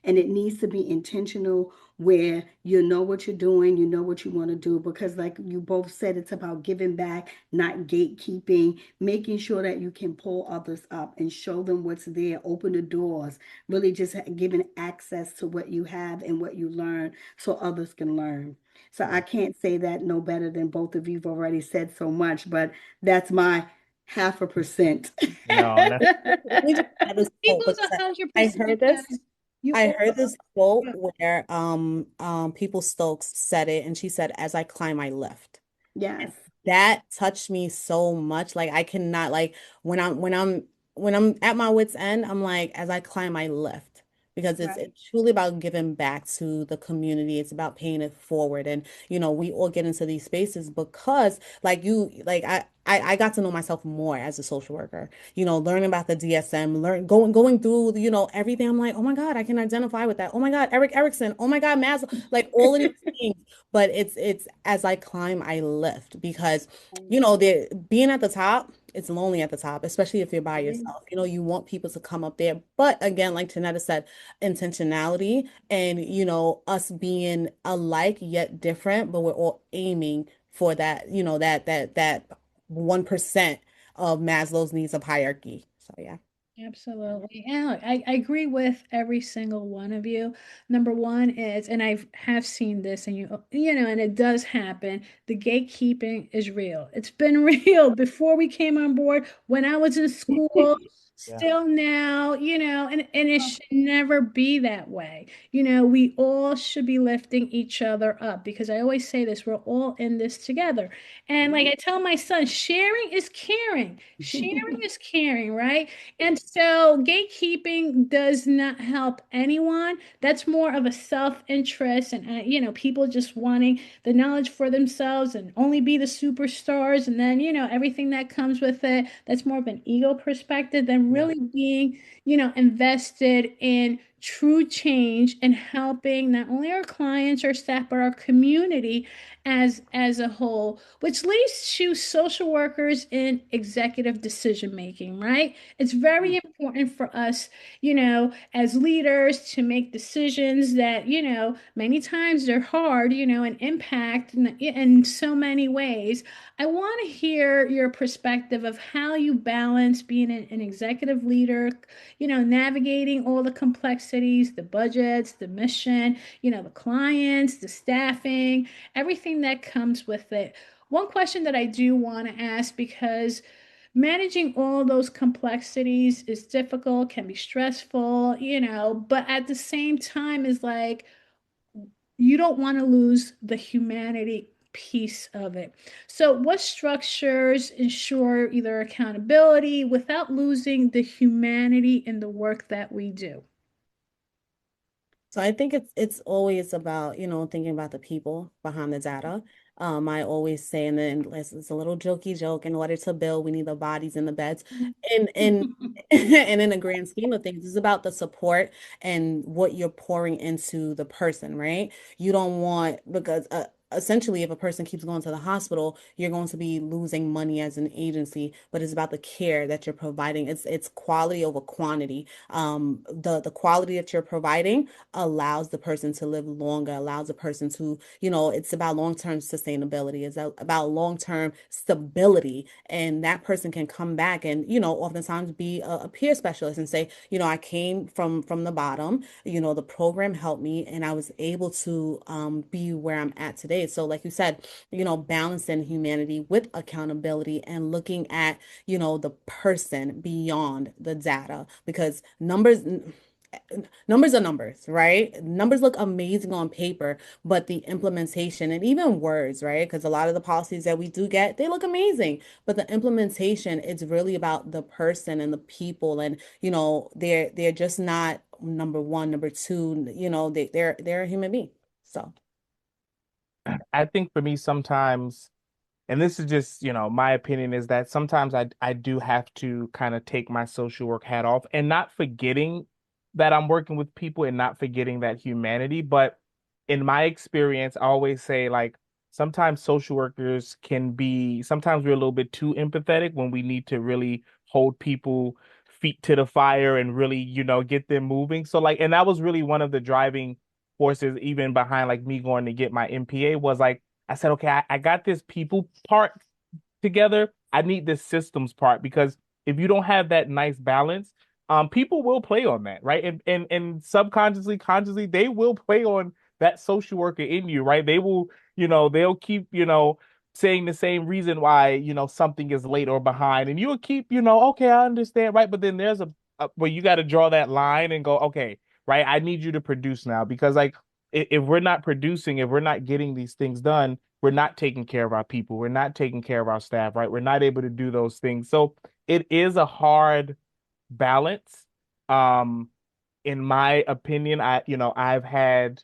and it needs to be intentional where you know what you're doing, you know what you want to do, because like you both said, it's about giving back, not gatekeeping, making sure that you can pull others up and show them what's there, open the doors, really just giving access to what you have and what you learn so others can learn. So I can't say that no better than both of you've already said so much, but that's my 0.5%. No, that's Let me just add this quote People's because a hundred I percent heard this. because you I all heard this quote yeah, where People Stokes said it, and she said, "As I climb, I lift." Yes. That touched me so much. Like I cannot like when I'm at my wit's end, I'm like, as I climb, I lift because Right. it's truly about giving back to the community. It's about paying it forward. And we all get into these spaces because I got to know myself more as a social worker, learning about the DSM, going through, everything. I'm like, oh my God, I can identify with that. Oh my God, Eric Erickson. Oh my God, Maslow, like all of these things. But it's as I climb, I lift because the being at the top, it's lonely at the top, especially if you're by yourself. You want people to come up there. But again, like Janetta said, intentionality and us being alike yet different, but we're all aiming for that, that 1% of Maslow's needs of hierarchy. So yeah. absolutely. And look, I agree with every single one of you. Number one is, and I have seen this, and and it does happen. The gatekeeping is real. It's been real before we came on board, when I was in school, yeah. still now, and it should never be that way. We all should be lifting each other up because I always say this, we're all in this together. And like I tell my son, sharing is caring. Sharing is caring, right? And so gatekeeping does not help anyone. That's more of a self-interest and, people just wanting the knowledge for themselves and only be the superstars. And then, everything that comes with it. That's more of an ego perspective than Yeah. really being, invested in true change and helping not only our clients or staff, but our community as a whole, which leads to social workers in executive decision making, right? It's very important for us, as leaders to make decisions that, many times they're hard, and impact in so many ways. I want to hear your perspective of how you balance being an executive leader, navigating all the complexities, the budgets, the mission, the clients, the staffing, everything that comes with it. One question that I do want to ask, because managing all those complexities is difficult, can be stressful, but at the same time is like you don't want to lose the humanity piece of it. So what structures ensure either accountability without losing the humanity in the work that we do? So I think it's always about, thinking about the people behind the data. I always say, and then it's a little jokey joke, in order to build, we need the bodies and the beds. And and in the grand scheme of things, it's about the support and what you're pouring into the person, right? You don't want, because essentially if a person keeps going to the hospital, you're going to be losing money as an agency, but it's about the care that you're providing. It's quality over quantity. The quality that you're providing allows the person to live longer, allows the person to, it's about long-term sustainability, it's about long-term stability. And that person can come back and, oftentimes be a peer specialist and say, I came from the bottom, the program helped me and I was able to be where I'm at today. So like you said, balancing humanity with accountability and looking at, the person beyond the data, because numbers are numbers, right? Numbers look amazing on paper, but the implementation and even words, right? Because a lot of the policies that we do get, they look amazing, but the implementation, it's really about the person and the people, and they're just not number one, number two, they're a human being. So. I think for me sometimes, and this is just, my opinion is that sometimes I do have to kind of take my social work hat off and not forgetting that I'm working with people and not forgetting that humanity. But in my experience, I always say like sometimes social workers sometimes we're a little bit too empathetic when we need to really hold people feet to the fire and really, get them moving. So like, and that was really one of the driving forces even behind like me going to get my MPA was like, I said, okay, I got this people part together. I need this systems part because if you don't have that nice balance, people will play on that, right? And subconsciously, consciously, they will play on that social worker in you, right? They will, they'll keep, saying the same reason why, something is late or behind, and you'll keep, okay, I understand, right? But then there's a where you got to draw that line and go, okay, right? I need you to produce now because like if we're not producing, if we're not getting these things done, we're not taking care of our people. We're not taking care of our staff, right? We're not able to do those things. So it is a hard balance. Um, in my opinion, I've had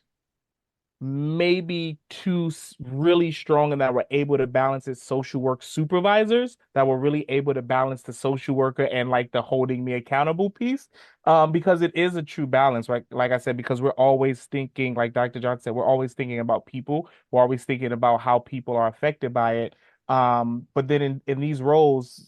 maybe two really strong and that were able to balance it social work supervisors that were really able to balance the social worker and like the holding me accountable piece because it is a true balance, right? Like I said, because we're always thinking, like Dr. John said, we're always thinking about people, we're always thinking about how people are affected by it, but then in these roles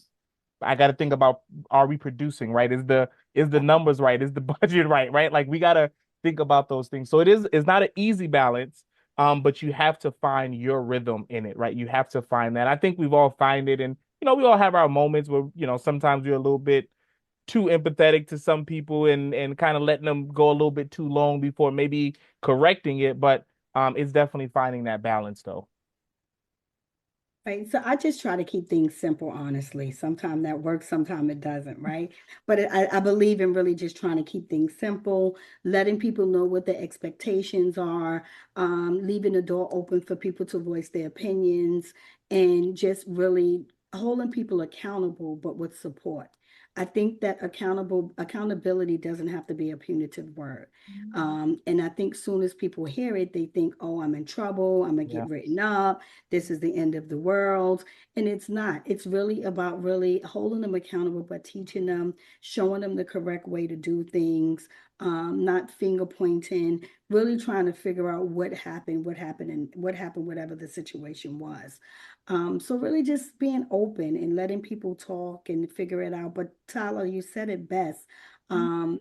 I got to think about, are we producing, right? Is the numbers right? Is the budget right? Like we got to think about those things. So it's not an easy balance, but you have to find your rhythm in it, right? You have to find that. I think we've all find it, and we all have our moments where sometimes we're a little bit too empathetic to some people and kind of letting them go a little bit too long before maybe correcting it. But it's definitely finding that balance though. Right. So I just try to keep things simple, honestly. Sometimes that works, sometimes it doesn't, right? But I believe in really just trying to keep things simple, letting people know what their expectations are, leaving the door open for people to voice their opinions, and just really holding people accountable, but with support. I think that accountability doesn't have to be a punitive word. And I think soon as people hear it, they think, oh, I'm in trouble, I'm gonna Yeah. get written up, this is the end of the world. And it's not. It's really about really holding them accountable, but teaching them, showing them the correct way to do things, not finger pointing, really trying to figure out and what happened, whatever the situation was. So really just being open and letting people talk and figure it out. But Tyler, you said it best. Um,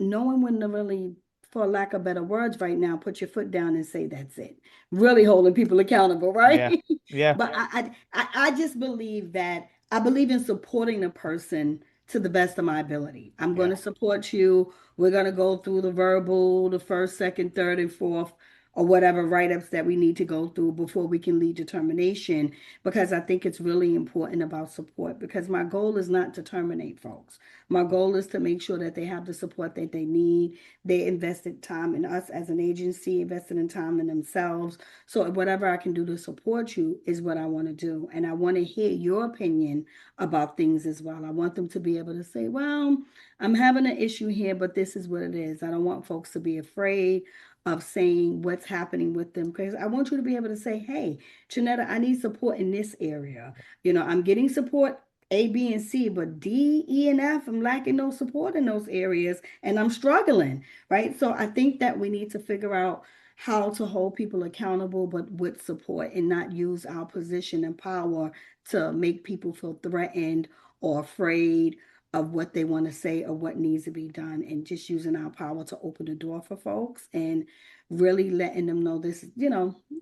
Knowing when to really, for lack of better words right now, put your foot down and say that's it. Really holding people accountable, Yeah. right? Yeah. But I just believe that I believe in supporting the person to the best of my ability. I'm going Yeah. to support you. We're going to go through the verbal, the first, second, third, and fourth, or whatever write-ups that we need to go through before we can lead determination, because I think it's really important about support, because my goal is not to terminate folks. My goal is to make sure that they have the support that they need. They invested time in us as an agency, invested in time in themselves. So whatever I can do to support you is what I want to do. And I want to hear your opinion about things as well. I want them to be able to say, well, I'm having an issue here, but this is what it is. I don't want folks to be afraid of saying what's happening with them, because I want you to be able to say, hey, Janetta, I need support in this area. I'm getting support A, B, and C, but D, E, and F, I'm lacking no support in those areas and I'm struggling, right? So I think that we need to figure out how to hold people accountable, but with support, and not use our position and power to make people feel threatened or afraid of what they want to say or what needs to be done, and just using our power to open the door for folks and really letting them know this,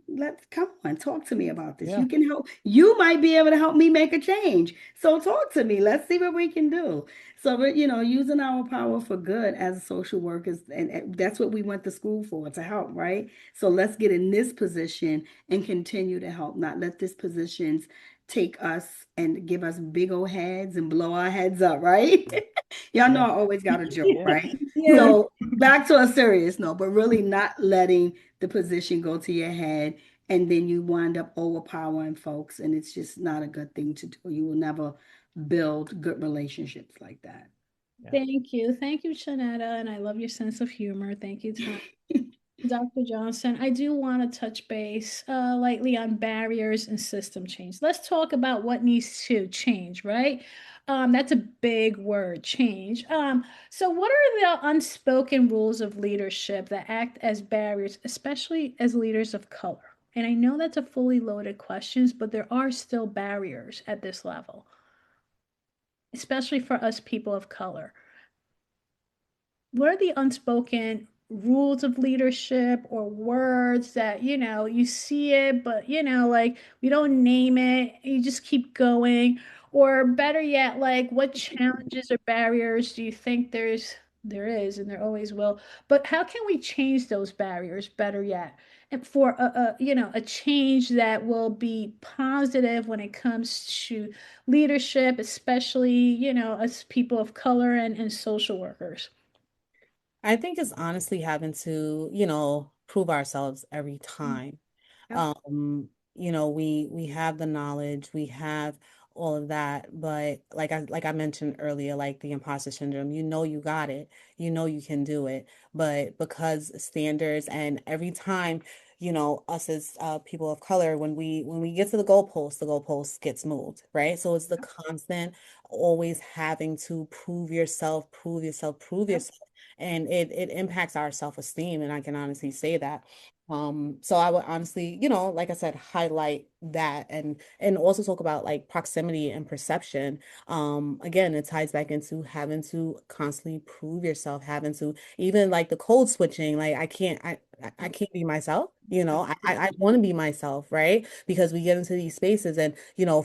let's come on, talk to me about this. Yeah. You can help, you might be able to help me make a change. So talk to me. Let's see what we can do. So we're, using our power for good as social workers, and that's what we went to school for, to help, right? So let's get in this position and continue to help, not let this positions take us and give us big old heads and blow our heads up, right? Y'all know Yeah. I always got a joke, Yeah. right? Yeah. So back to a serious note, but really not letting the position go to your head, and then you wind up overpowering folks, and it's just not a good thing to do. You will never build good relationships like that. Yeah. Thank you. Thank you, Shanetta. And I love your sense of humor. Thank you, Dr. Johnson. I do want to touch base lightly on barriers and system change. Let's talk about what needs to change, right? That's a big word, change. So what are the unspoken rules of leadership that act as barriers, especially as leaders of color? And I know that's a fully loaded question, but there are still barriers at this level. especially for us people of color? What are the unspoken rules of leadership or words that, you see it, but, like we don't name it, you just keep going? Or better yet, like what challenges or barriers do you think there is, and there always will, but how can we change those barriers better yet? And for a change that will be positive when it comes to leadership, especially, as people of color and social workers. I think it's honestly having to, prove ourselves every time. Yep. We have the knowledge, we have all of that, but like I mentioned earlier, like the imposter syndrome, you got it, you can do it, but because standards and every time, us as people of color, when we get to the goalpost gets moved, right? So it's the constant always having to prove yourself, prove yourself, prove Yep. yourself, and it impacts our self-esteem, and I can honestly say that. So I would honestly, like I said, highlight that and also talk about like proximity and perception. Again, it ties back into having to constantly prove yourself, having to even like the code switching, like I can't be myself, I want to be myself, right? Because we get into these spaces and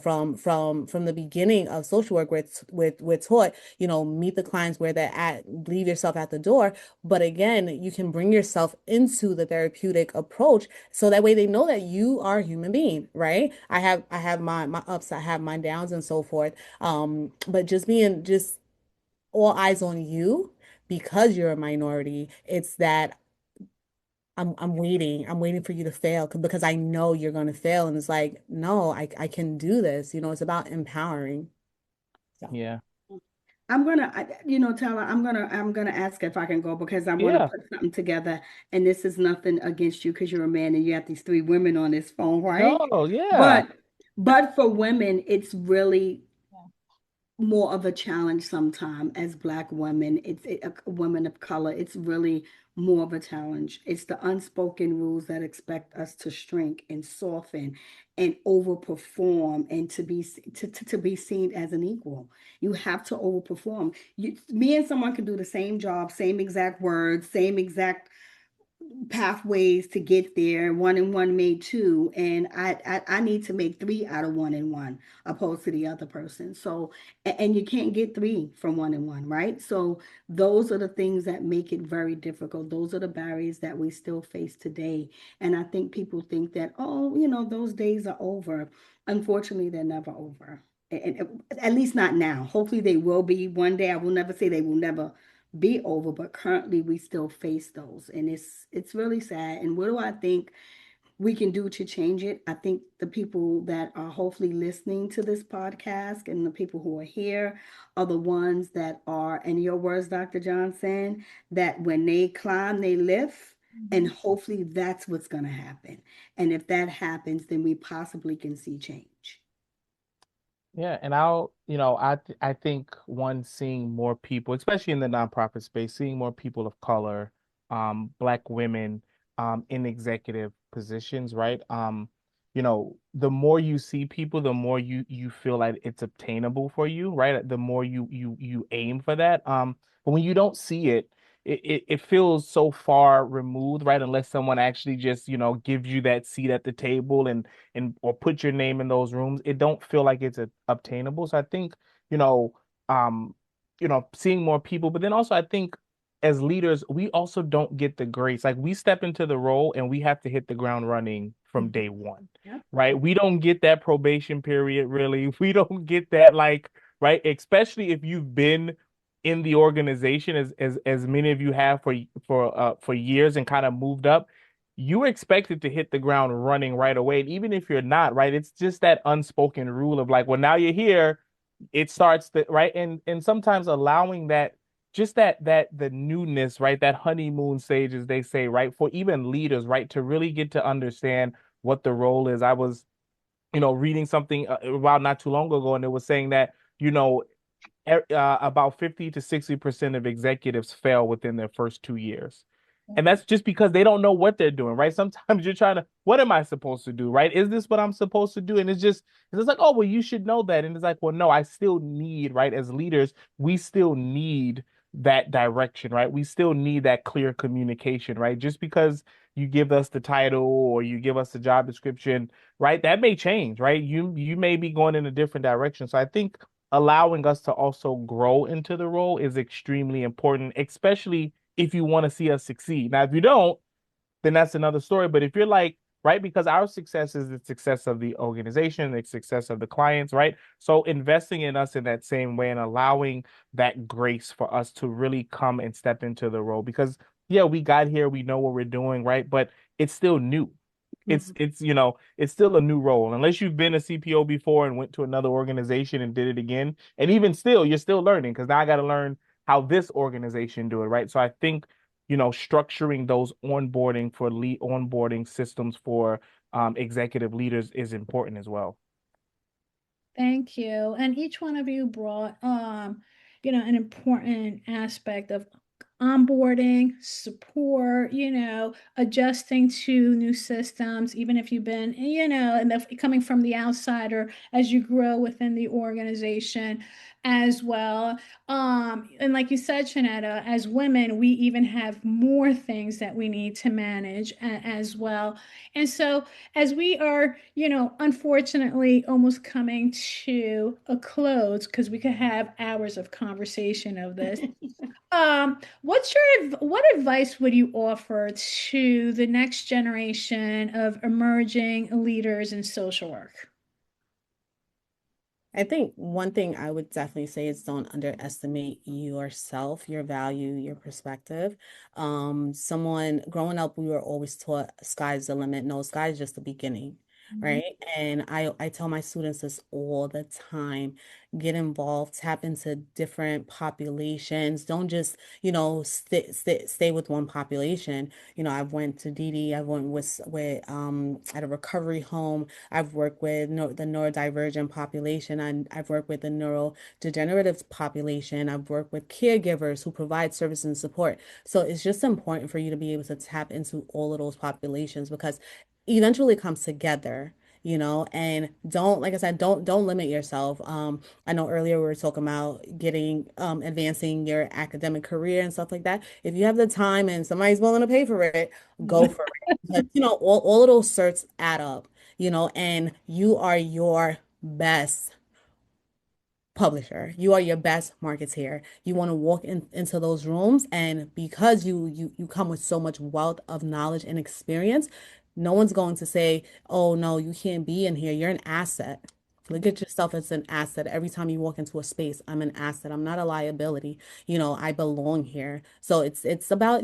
from the beginning of social work we're taught, meet the clients where they're at, leave yourself at the door. But again, you can bring yourself into the therapeutic approach so that way they know that you are a human being, right? I have my ups, I have my downs and so forth. But just being just all eyes on you because you're a minority, it's that I'm waiting for you to fail because I know you're going to fail. And it's like, no, I can do this. It's about empowering. So. Yeah. Tyler, I'm gonna ask if I can go because I want to Yeah. put something together. And this is nothing against you because you're a man and you have these three women on this phone, right? No, yeah. But but for women, it's really more of a challenge sometimes as Black women. Women of color. It's really more of a challenge. It's the unspoken rules that expect us to shrink and soften and overperform and to be seen as an equal. You have to overperform. Me and someone can do the same job, same exact words, same exact pathways to get there. One and one made two, and I need to make three out of one and one opposed to the other person. So and you can't get three from one and one, right? So those are the things that make it very difficult. Those are the barriers that we still face today. And I think people think that, oh, those days are over. Unfortunately, they're never over. And at least not now. Hopefully they will be one day. I will never say they will never be over, but currently we still face those, and it's really sad. And what do I think we can do to change it? I think the people that are hopefully listening to this podcast and the people who are here are the ones that are, in your words, Dr. Johnson, that when they climb, they lift. And hopefully that's what's going to happen. And if that happens, then we possibly can see change. Yeah, and I think one seeing more people, especially in the nonprofit space, seeing more people of color, Black women, in executive positions, right? The more you see people, the more you feel like it's obtainable for you, right? The more you aim for that. But when you don't see it, it feels so far removed, right? Unless someone actually just, gives you that seat at the table and or put your name in those rooms, it don't feel like it's obtainable. So I think, you know, um, seeing more people, but then also I think as leaders, we also don't get the grace. Like we step into the role and we have to hit the ground running from day one, Yeah. right? We don't get that probation period really. We don't get that like, right? Especially if you've been in the organization as many of you have for years and kind of moved up, you're expected to hit the ground running right away. And even if you're not, right, it's just that unspoken rule of like, well, now you're here, it starts the right. And sometimes allowing that just that the newness, right? That honeymoon stage, as they say, right? For even leaders, right, to really get to understand what the role is. I was, reading something about not too long ago, and it was saying that, about 50 to 60% of executives fail within their first 2 years. And that's just because they don't know what they're doing, right? Sometimes you're trying to, what am I supposed to do, right? Is this what I'm supposed to do? And it's like, oh, well, you should know that. And it's like, well, no, I still need, right? As leaders, we still need that direction, right? We still need that clear communication, right? Just because you give us the title or you give us the job description, right? That may change, right? You may be going in a different direction. So I think allowing us to also grow into the role is extremely important, especially if you want to see us succeed. Now, if you don't, then that's another story. But if you're like, right, because our success is the success of the organization, the success of the clients, right? So investing in us in that same way and allowing that grace for us to really come and step into the role. Because yeah, we got here, we know what we're doing, right? But it's still new. It's still a new role. Unless you've been a CPO before and went to another organization and did it again. And even still, you're still learning because now I got to learn how this organization do it, right? So I think structuring those onboarding for lead onboarding systems for executive leaders is important as well. Thank you. And each one of you brought, an important aspect of onboarding, support, adjusting to new systems, even if you've been, and coming from the outsider as you grow within the organization as well. And like you said, Shanetta, as women, we even have more things that we need to manage as well. And so as we are, unfortunately almost coming to a close, because we could have hours of conversation of this. What advice would you offer to the next generation of emerging leaders in social work? I think one thing I would definitely say is don't underestimate yourself, your value, your perspective. Someone growing up, we were always taught sky's the limit. No, sky's just the beginning, right? And I tell my students this all the time. Get involved, tap into different populations. Don't just, stay with one population. I've went to DD, I went with at a recovery home. I've worked with the neurodivergent population, and I've worked with the neurodegenerative population. I've worked with caregivers who provide service and support. So it's just important for you to be able to tap into all of those populations because eventually it comes together. And don't, like I said, don't limit yourself. I know earlier we were talking about getting advancing your academic career and stuff like that. If you have the time and somebody's willing to pay for it, go for it. But all of those certs add up, and you are your best publisher. You are your best marketeer. You want to walk into those rooms, and because you come with so much wealth of knowledge and experience, no one's going to say, "Oh no, you can't be in here. You're an asset." Look at yourself as an asset. Every time you walk into a space, I'm an asset. I'm not a liability. I belong here. So it's about,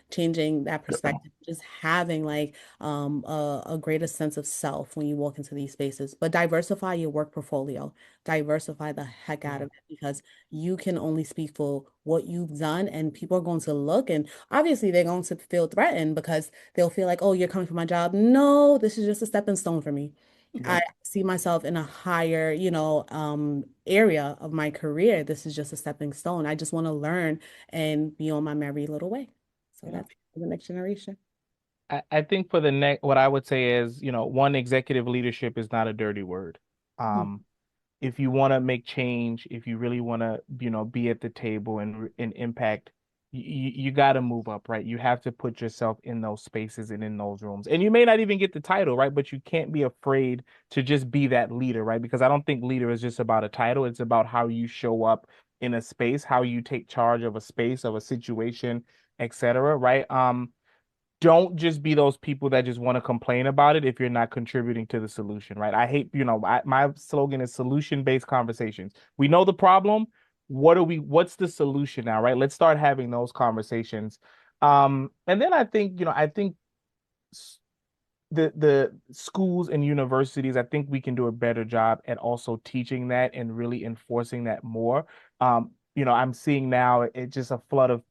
changing that perspective, just having like a greater sense of self when you walk into these spaces. But diversify your work portfolio, diversify the heck out of it because you can only speak for what you've done, and people are going to look, and obviously they're going to feel threatened because they'll feel like, oh, you're coming for my job. No, this is just a stepping stone for me. I see myself in a higher, area of my career. This is just a stepping stone. I just want to learn and be on my merry little way. So that's for the next generation. I think for the next, what I would say is, one, executive leadership is not a dirty word. Mm. If you want to make change, if you really want to, be at the table and impact, you got to move up, right? You have to put yourself in those spaces and in those rooms. And you may not even get the title, right? But you can't be afraid to just be that leader, right? Because I don't think leader is just about a title. It's about how you show up in a space, how you take charge of a space, of a situation, etc., right? Don't just be those people that just want to complain about it if you're not contributing to the solution, right? I hate, my slogan is solution-based conversations. We know the problem. What's the solution now, right? Let's start having those conversations. And then I think the schools and universities, I think we can do a better job at also teaching that and really enforcing that more. I'm seeing now it's just a flood of,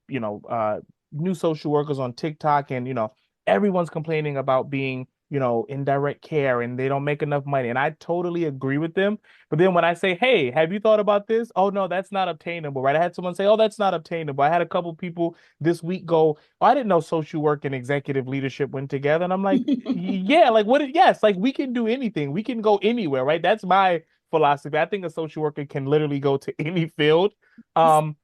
new social workers on TikTok and, everyone's complaining about being indirect care and they don't make enough money. And I totally agree with them. But then when I say, hey, have you thought about this? Oh, no, that's not obtainable, right? I had someone say, oh, that's not obtainable. I had a couple people this week go, oh, I didn't know social work and executive leadership went together. And I'm like, yeah, like what? Yes, like we can do anything. We can go anywhere, right? That's my philosophy. I think a social worker can literally go to any field. Um,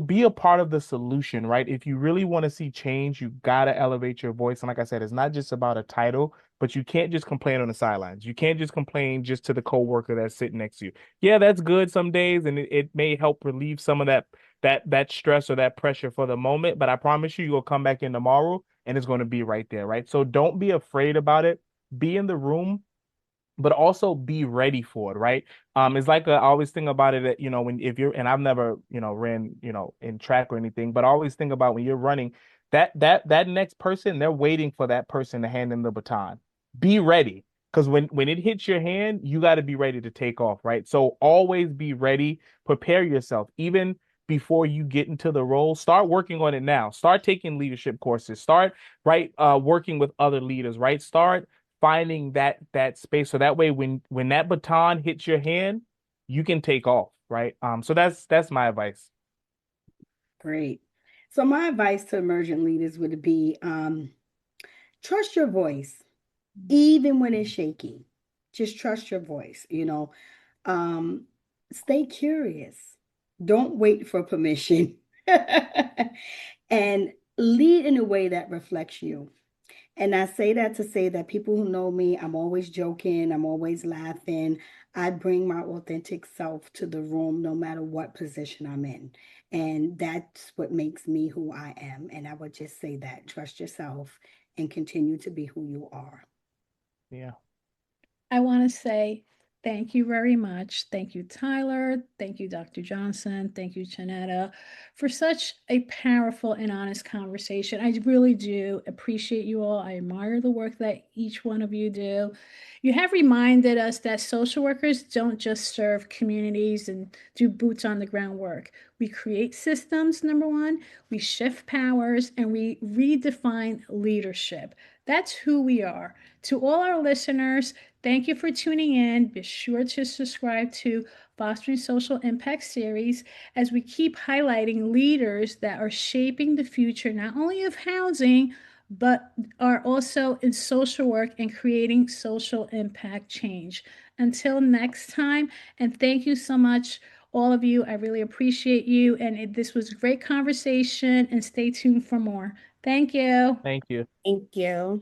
be a part of the solution, right? If you really want to see change, you gotta elevate your voice. And like I said, it's not just about a title, but you can't just complain on the sidelines. You can't just complain just to the coworker that's sitting next to you. Yeah, that's good some days, and it may help relieve some of that stress or that pressure for the moment. But I promise you, you'll come back in tomorrow and it's going to be right there, right? So don't be afraid about it. Be in the room, but also be ready for it, right? It's like I always think about it that, when if you're, and I've never, ran, in track or anything, but I always think about when you're running, that next person, they're waiting for that person to hand them the baton. Be ready. Because when it hits your hand, you got to be ready to take off, right? So always be ready, prepare yourself, even before you get into the role. Start working on it now. Start taking leadership courses. Start right working with other leaders, right? Start finding that space so that way when that baton hits your hand, you can take off, right? So that's my advice. Great. So my advice to emergent leaders would be trust your voice, even when it's shaky. Just trust your voice. Um, Stay curious. Don't wait for permission. And lead in a way that reflects you. And I say that to say that people who know me, I'm always joking, I'm always laughing. I bring my authentic self to the room no matter what position I'm in. And that's what makes me who I am. And I would just say that trust yourself and continue to be who you are. Yeah. I want to say thank you very much. Thank you, Tyler. Thank you, Dr. Johnson. Thank you, Janetta, for such a powerful and honest conversation. I really do appreciate you all. I admire the work that each one of you do. You have reminded us that social workers don't just serve communities and do boots on the ground work. We create systems, number one, we shift powers, and we redefine leadership. That's who we are. To all our listeners, thank you for tuning in. Be sure to subscribe to Fostering Social Impact series as we keep highlighting leaders that are shaping the future not only of housing, but are also in social work and creating social impact change. Until next time, and thank you so much, all of you. I really appreciate you. And this was a great conversation, and stay tuned for more. Thank you. Thank you. Thank you.